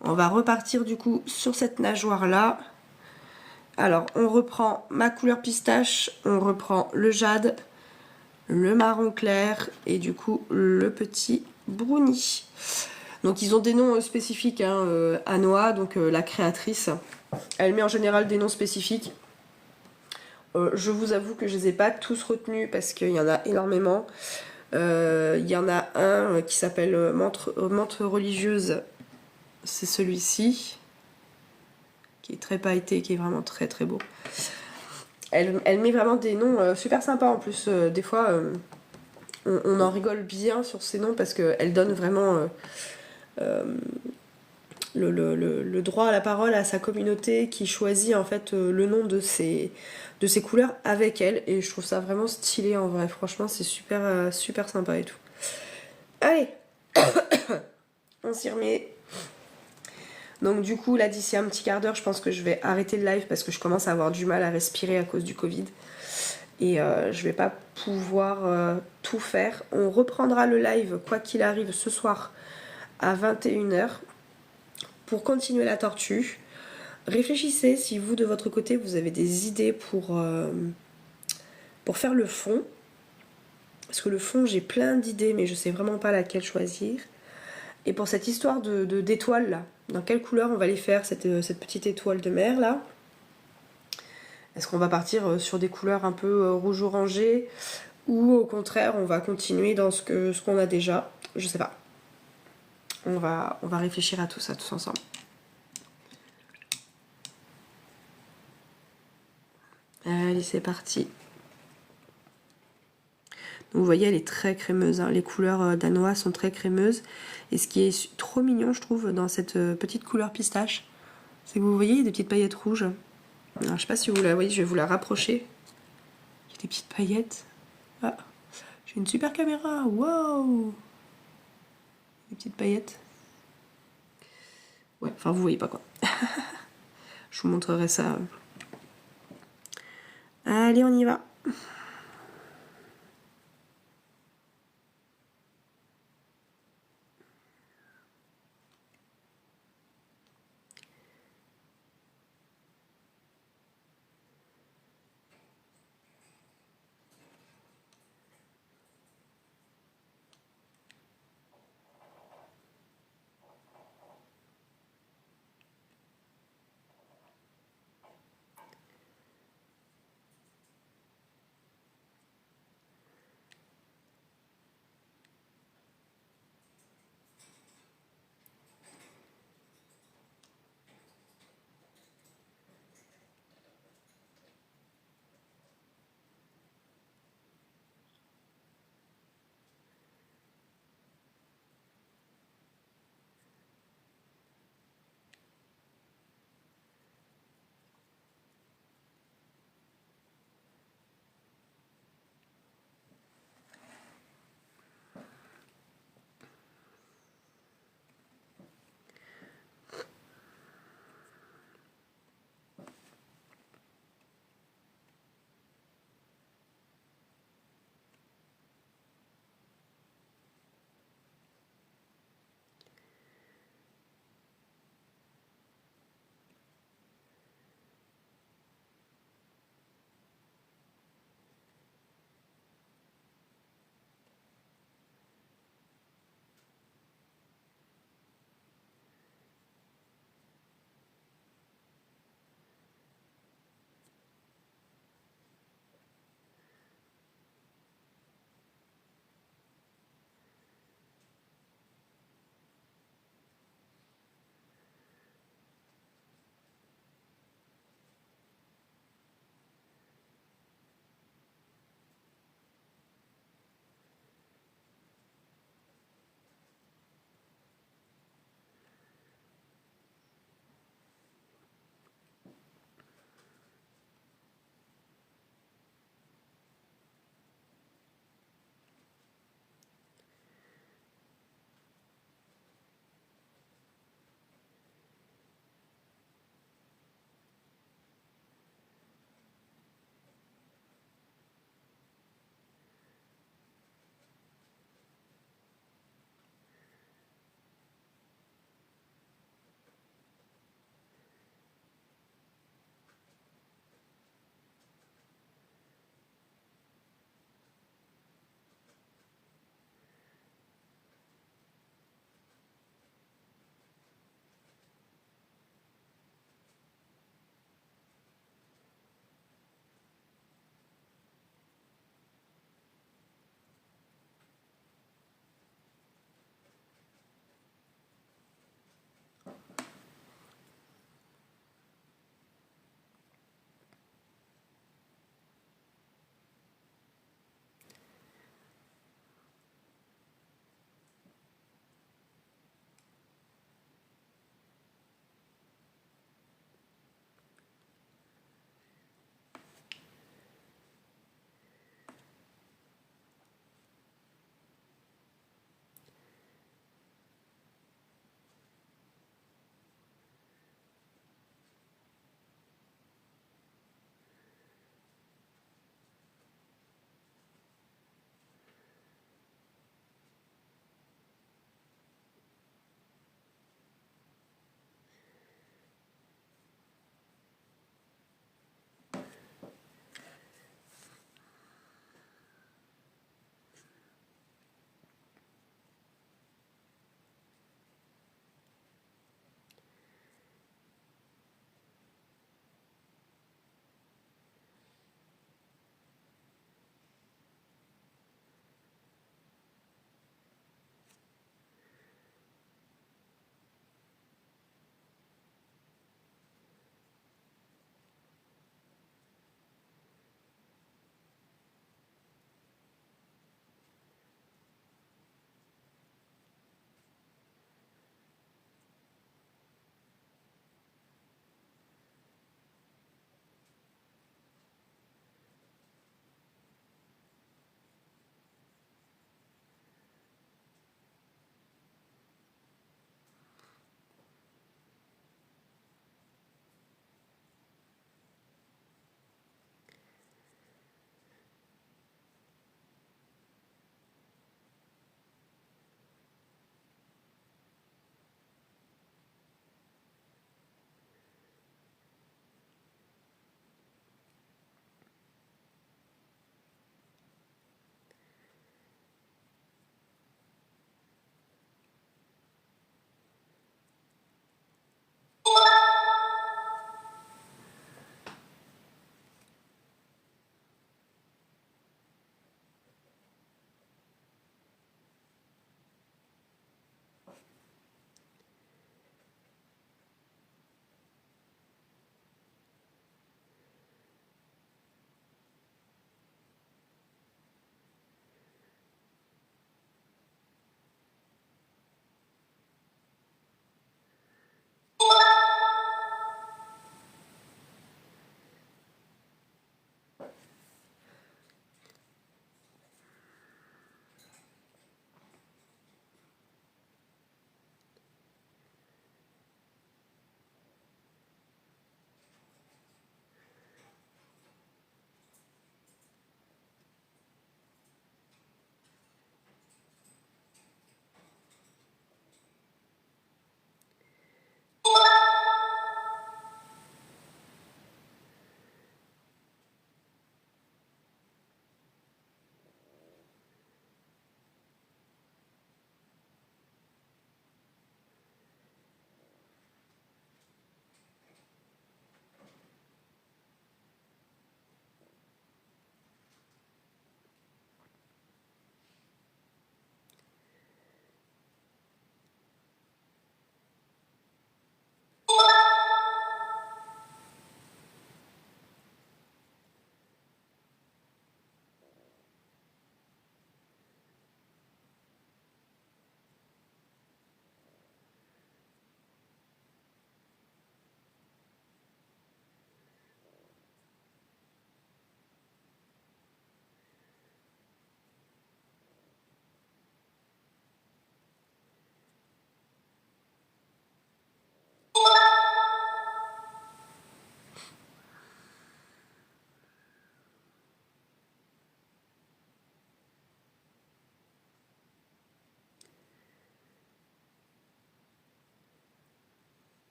On va repartir du coup sur cette nageoire là. Alors on reprend ma couleur pistache, on reprend le jade, le marron clair et du coup le petit brownie. Donc ils ont des noms spécifiques, hein, Anoa, donc la créatrice. Elle met en général des noms spécifiques. Je vous avoue que je les ai pas tous retenus parce qu'il y en a énormément. Il y en a un qui s'appelle menthe religieuse. C'est celui-ci. Qui est très pailleté, qui est vraiment très beau. Elle met vraiment des noms super sympas en plus. Des fois, on en rigole bien sur ces noms parce qu'elle donne vraiment le droit à la parole à sa communauté qui choisit en fait le nom de ses couleurs avec elle. Et je trouve ça vraiment stylé en vrai. Franchement, c'est super sympa et tout. Allez, on s'y remet. Donc du coup là d'ici un petit quart d'heure je pense que je vais arrêter le live parce que je commence à avoir du mal à respirer à cause du Covid et je vais pas pouvoir tout faire. On reprendra le live quoi qu'il arrive ce soir à 21h pour continuer la tortue. Réfléchissez si vous de votre côté vous avez des idées pour faire le fond, parce que le fond j'ai plein d'idées mais je sais vraiment pas laquelle choisir. Et pour cette histoire d'étoiles là, dans quelle couleur on va les faire, cette petite étoile de mer là? Est-ce qu'on va partir sur des couleurs un peu rouge orangé ou au contraire on va continuer dans ce qu'on a déjà? Je sais pas. On va réfléchir à tout ça tous ensemble. Allez, c'est parti. Donc vous voyez, elle est très crémeuse, hein. Les couleurs danois sont très crémeuses. Et ce qui est trop mignon, je trouve, dans cette petite couleur pistache, c'est que vous voyez, il y a des petites paillettes rouges. Alors, je sais pas si vous la voyez, je vais vous la rapprocher. Il y a des petites paillettes. Ah, j'ai une super caméra, wow! Des petites paillettes. Ouais, enfin vous voyez pas quoi. Je vous montrerai ça. Allez, on y va.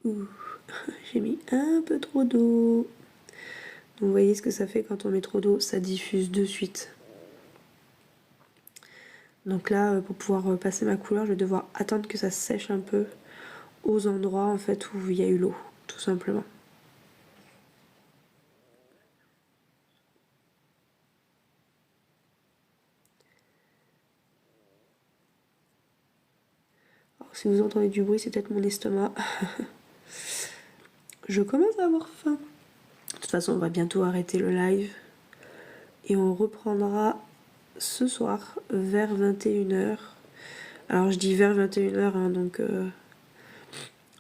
Ouh, j'ai mis un peu trop d'eau. Donc vous voyez ce que ça fait quand on met trop d'eau, ça diffuse de suite. Donc là, pour pouvoir passer ma couleur, je vais devoir attendre que ça sèche un peu aux endroits en fait où il y a eu l'eau, tout simplement. Alors, si vous entendez du bruit, c'est peut-être mon estomac. Je commence à avoir faim. De toute façon, on va bientôt arrêter le live et on reprendra ce soir vers 21h. Alors je dis vers 21h, hein, donc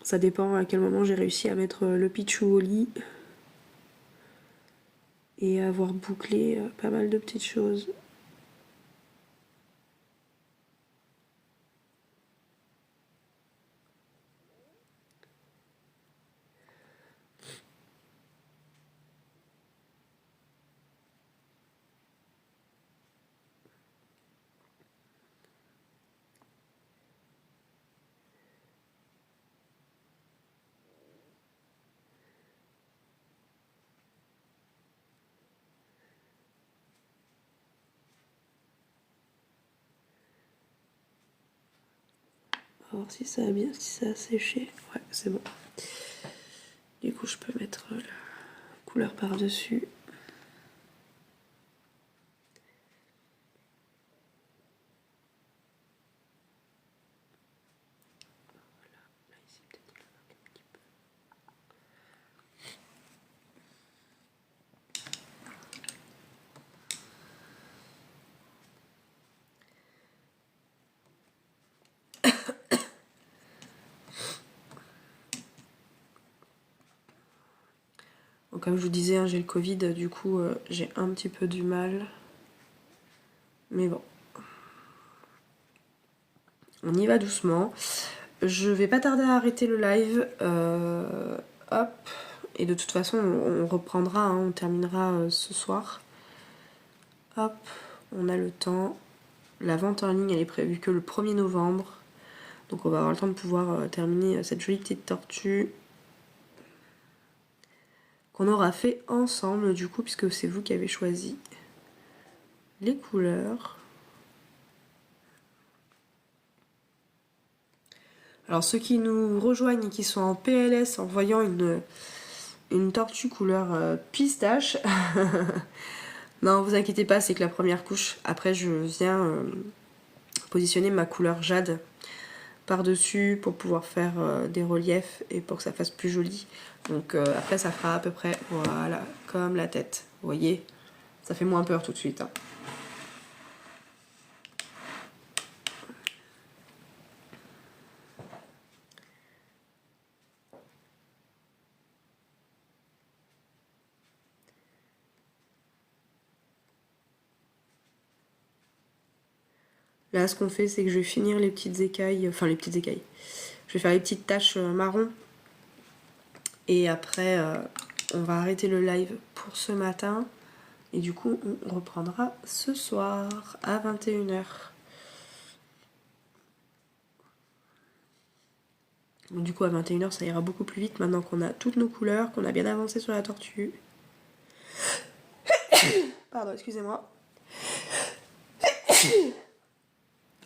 ça dépend à quel moment j'ai réussi à mettre le Pichou au lit et avoir bouclé pas mal de petites choses. On va voir si ça a bien, si ça a séché. Ouais, c'est bon. Du coup, je peux mettre la couleur par-dessus. Donc, comme je vous disais, hein, j'ai le Covid, du coup j'ai un petit peu du mal. Mais bon. On y va doucement. Je vais pas tarder à arrêter le live. Hop. Et de toute façon, on reprendra, hein, on terminera ce soir. Hop, on a le temps. La vente en ligne, elle est prévue que le 1er novembre. Donc on va avoir le temps de pouvoir terminer cette jolie petite tortue qu'on aura fait ensemble du coup, puisque c'est vous qui avez choisi les couleurs. Alors ceux qui nous rejoignent et qui sont en PLS en voyant une tortue couleur pistache, non vous inquiétez pas, c'est que la première couche. Après je viens positionner ma couleur jade par-dessus pour pouvoir faire des reliefs et pour que ça fasse plus joli. Donc après ça fera à peu près, voilà, comme la tête. Vous voyez, ça fait moins peur tout de suite. Hein. Là, ce qu'on fait, c'est que je vais finir les petites écailles, enfin les petites écailles. Je vais faire les petites taches marron. Et après, on va arrêter le live pour ce matin. Et du coup, on reprendra ce soir à 21h. Donc, du coup, à 21h, ça ira beaucoup plus vite maintenant qu'on a toutes nos couleurs, qu'on a bien avancé sur la tortue. Pardon, excusez-moi.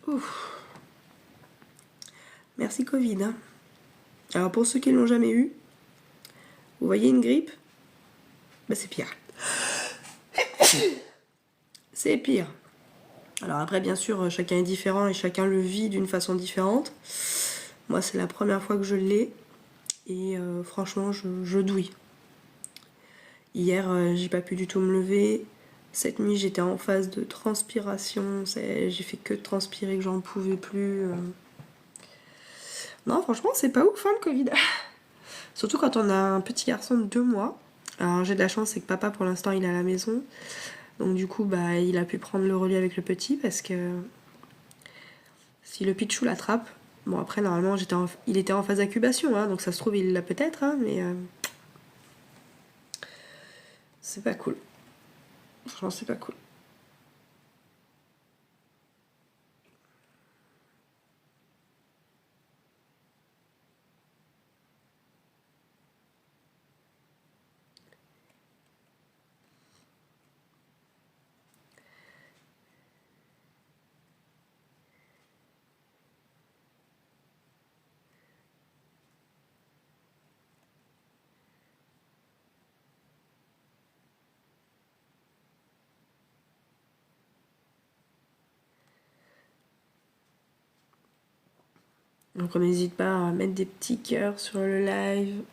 Ouf. Merci Covid. Hein. Alors pour ceux qui ne l'ont jamais eu, vous voyez une grippe, bah c'est pire. C'est pire. Alors après bien sûr chacun est différent et chacun le vit d'une façon différente. Moi c'est la première fois que je l'ai et franchement je douille. Hier j'ai pas pu du tout me lever. Cette nuit j'étais en phase de transpiration, j'ai fait que de transpirer que j'en pouvais plus. Non franchement c'est pas ouf hein, le Covid. Surtout quand on a un petit garçon de 2 mois. Alors j'ai de la chance, c'est que papa pour l'instant il est à la maison. Donc du coup bah il a pu prendre le relais avec le petit parce que si le Pichou l'attrape, bon après normalement il était en phase d'incubation, hein, donc ça se trouve il l'a peut-être, hein, mais c'est pas cool. Franchement c'est pas cool. Donc on n'hésite pas à mettre des petits cœurs sur le live.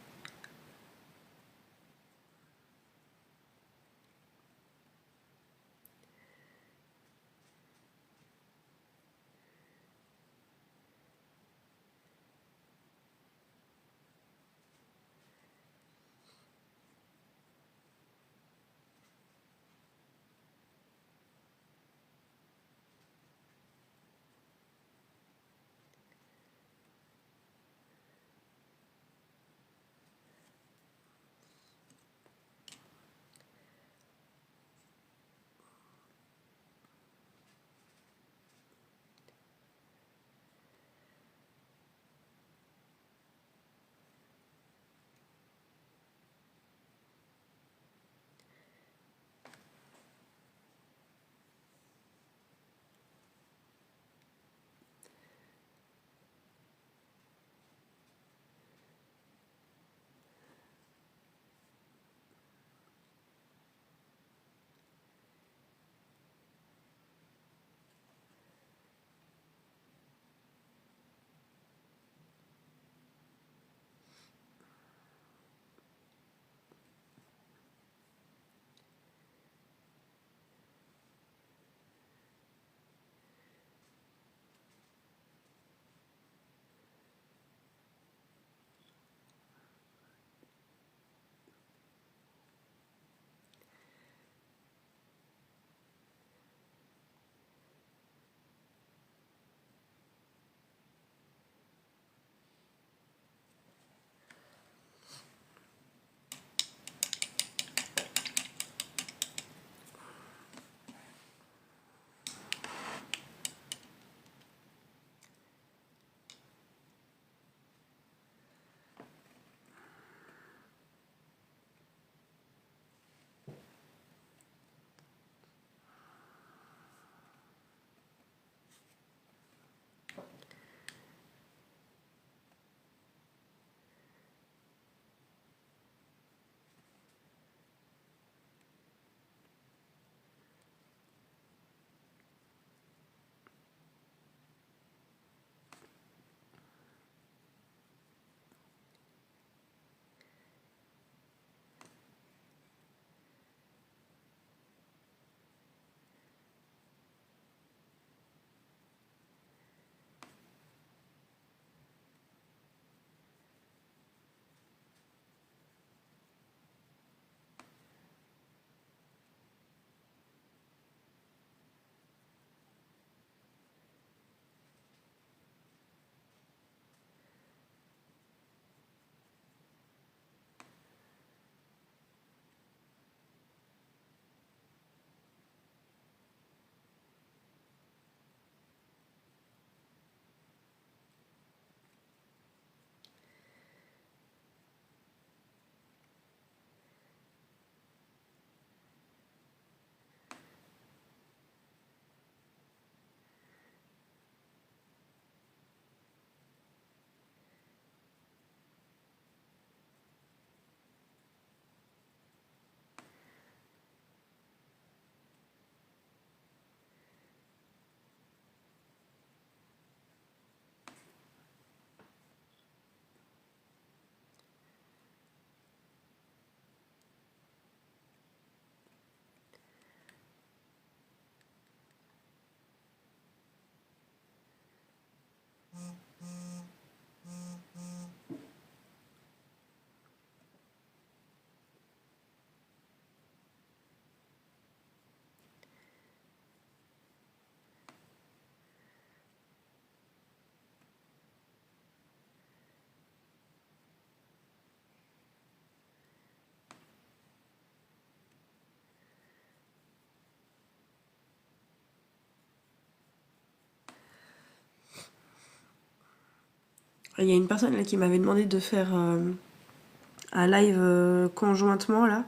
Il y a une personne là qui m'avait demandé de faire un live conjointement là.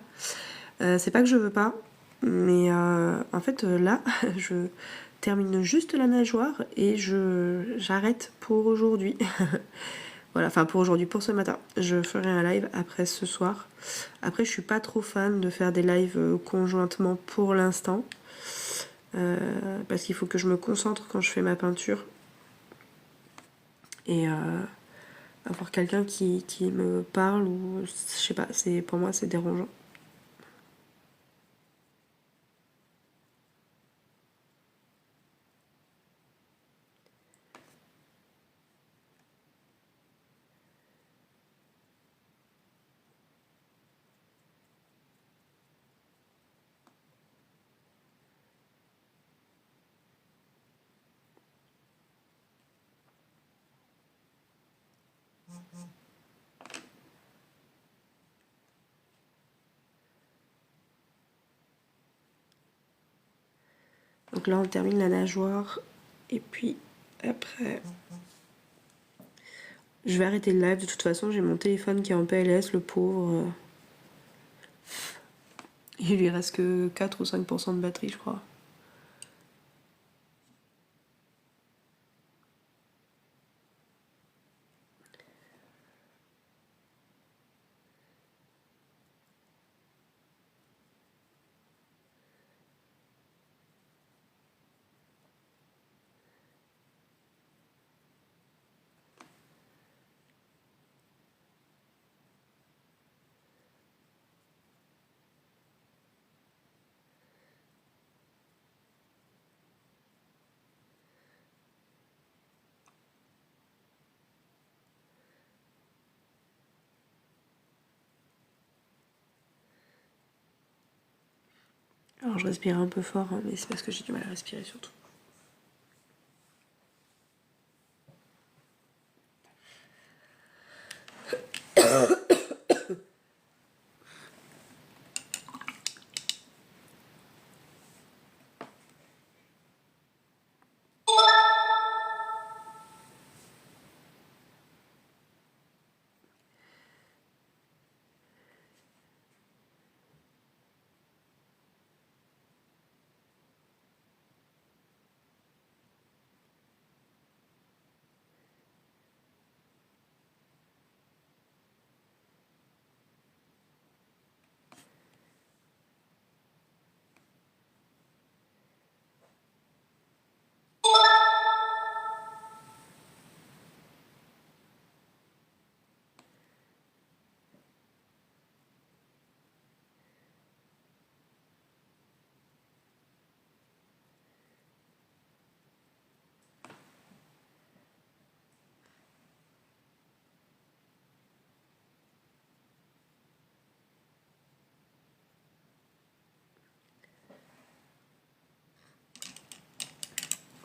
C'est pas que je veux pas, mais en fait là, je termine juste la nageoire et j'arrête pour aujourd'hui. Voilà, enfin pour aujourd'hui, pour ce matin. Je ferai un live après ce soir. Après, je suis pas trop fan de faire des lives conjointement pour l'instant. Parce qu'il faut que je me concentre quand je fais ma peinture. et avoir quelqu'un qui me parle ou je sais pas, pour moi c'est dérangeant. Donc là on termine la nageoire et puis après je vais arrêter le live. De toute façon j'ai mon téléphone qui est en PLS, le pauvre. Il lui reste que 4 ou 5% de batterie je crois. Alors je respire un peu fort, hein, mais c'est parce que j'ai du mal à respirer surtout.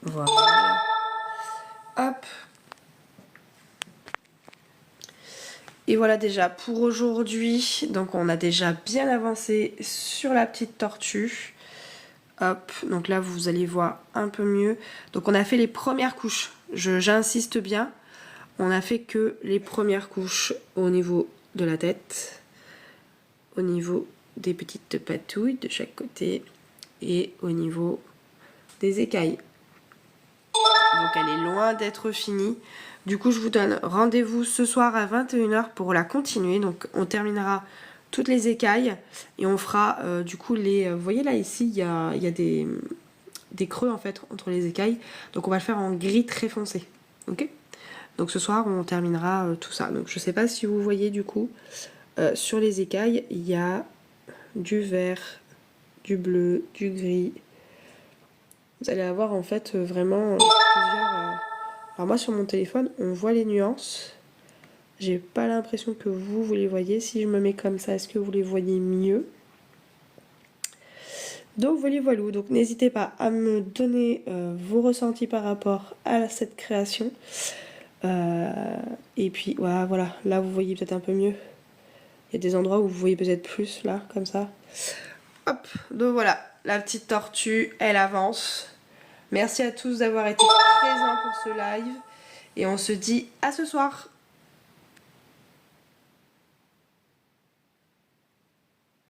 Voilà. Hop. Et voilà déjà pour aujourd'hui. Donc on a déjà bien avancé sur la petite tortue. Hop, donc là vous allez voir un peu mieux. Donc on a fait les premières couches. J'insiste bien. On a fait que les premières couches au niveau de la tête, au niveau des petites patouilles de chaque côté et au niveau des écailles. Donc elle est loin d'être finie. Du coup je vous donne rendez-vous ce soir à 21 h pour la continuer. Donc on terminera toutes les écailles et on fera du coup les... Vous voyez là ici il y a des creux en fait entre les écailles. Donc on va le faire en gris très foncé. Ok ? Donc ce soir on terminera tout ça. Donc je sais pas si vous voyez du coup sur les écailles il y a du vert, du bleu, du gris. Vous allez avoir en fait vraiment plusieurs... Alors moi sur mon téléphone on voit les nuances. J'ai pas l'impression que vous les voyez. Si je me mets comme ça, est-ce que vous les voyez mieux? Donc voilà, donc n'hésitez pas à me donner vos ressentis par rapport à cette création. Et puis voilà, là vous voyez peut-être un peu mieux. Il y a des endroits où vous voyez peut-être plus, là, comme ça. Hop, donc voilà, la petite tortue, elle avance. Merci à tous d'avoir été présents pour ce live. Et on se dit à ce soir.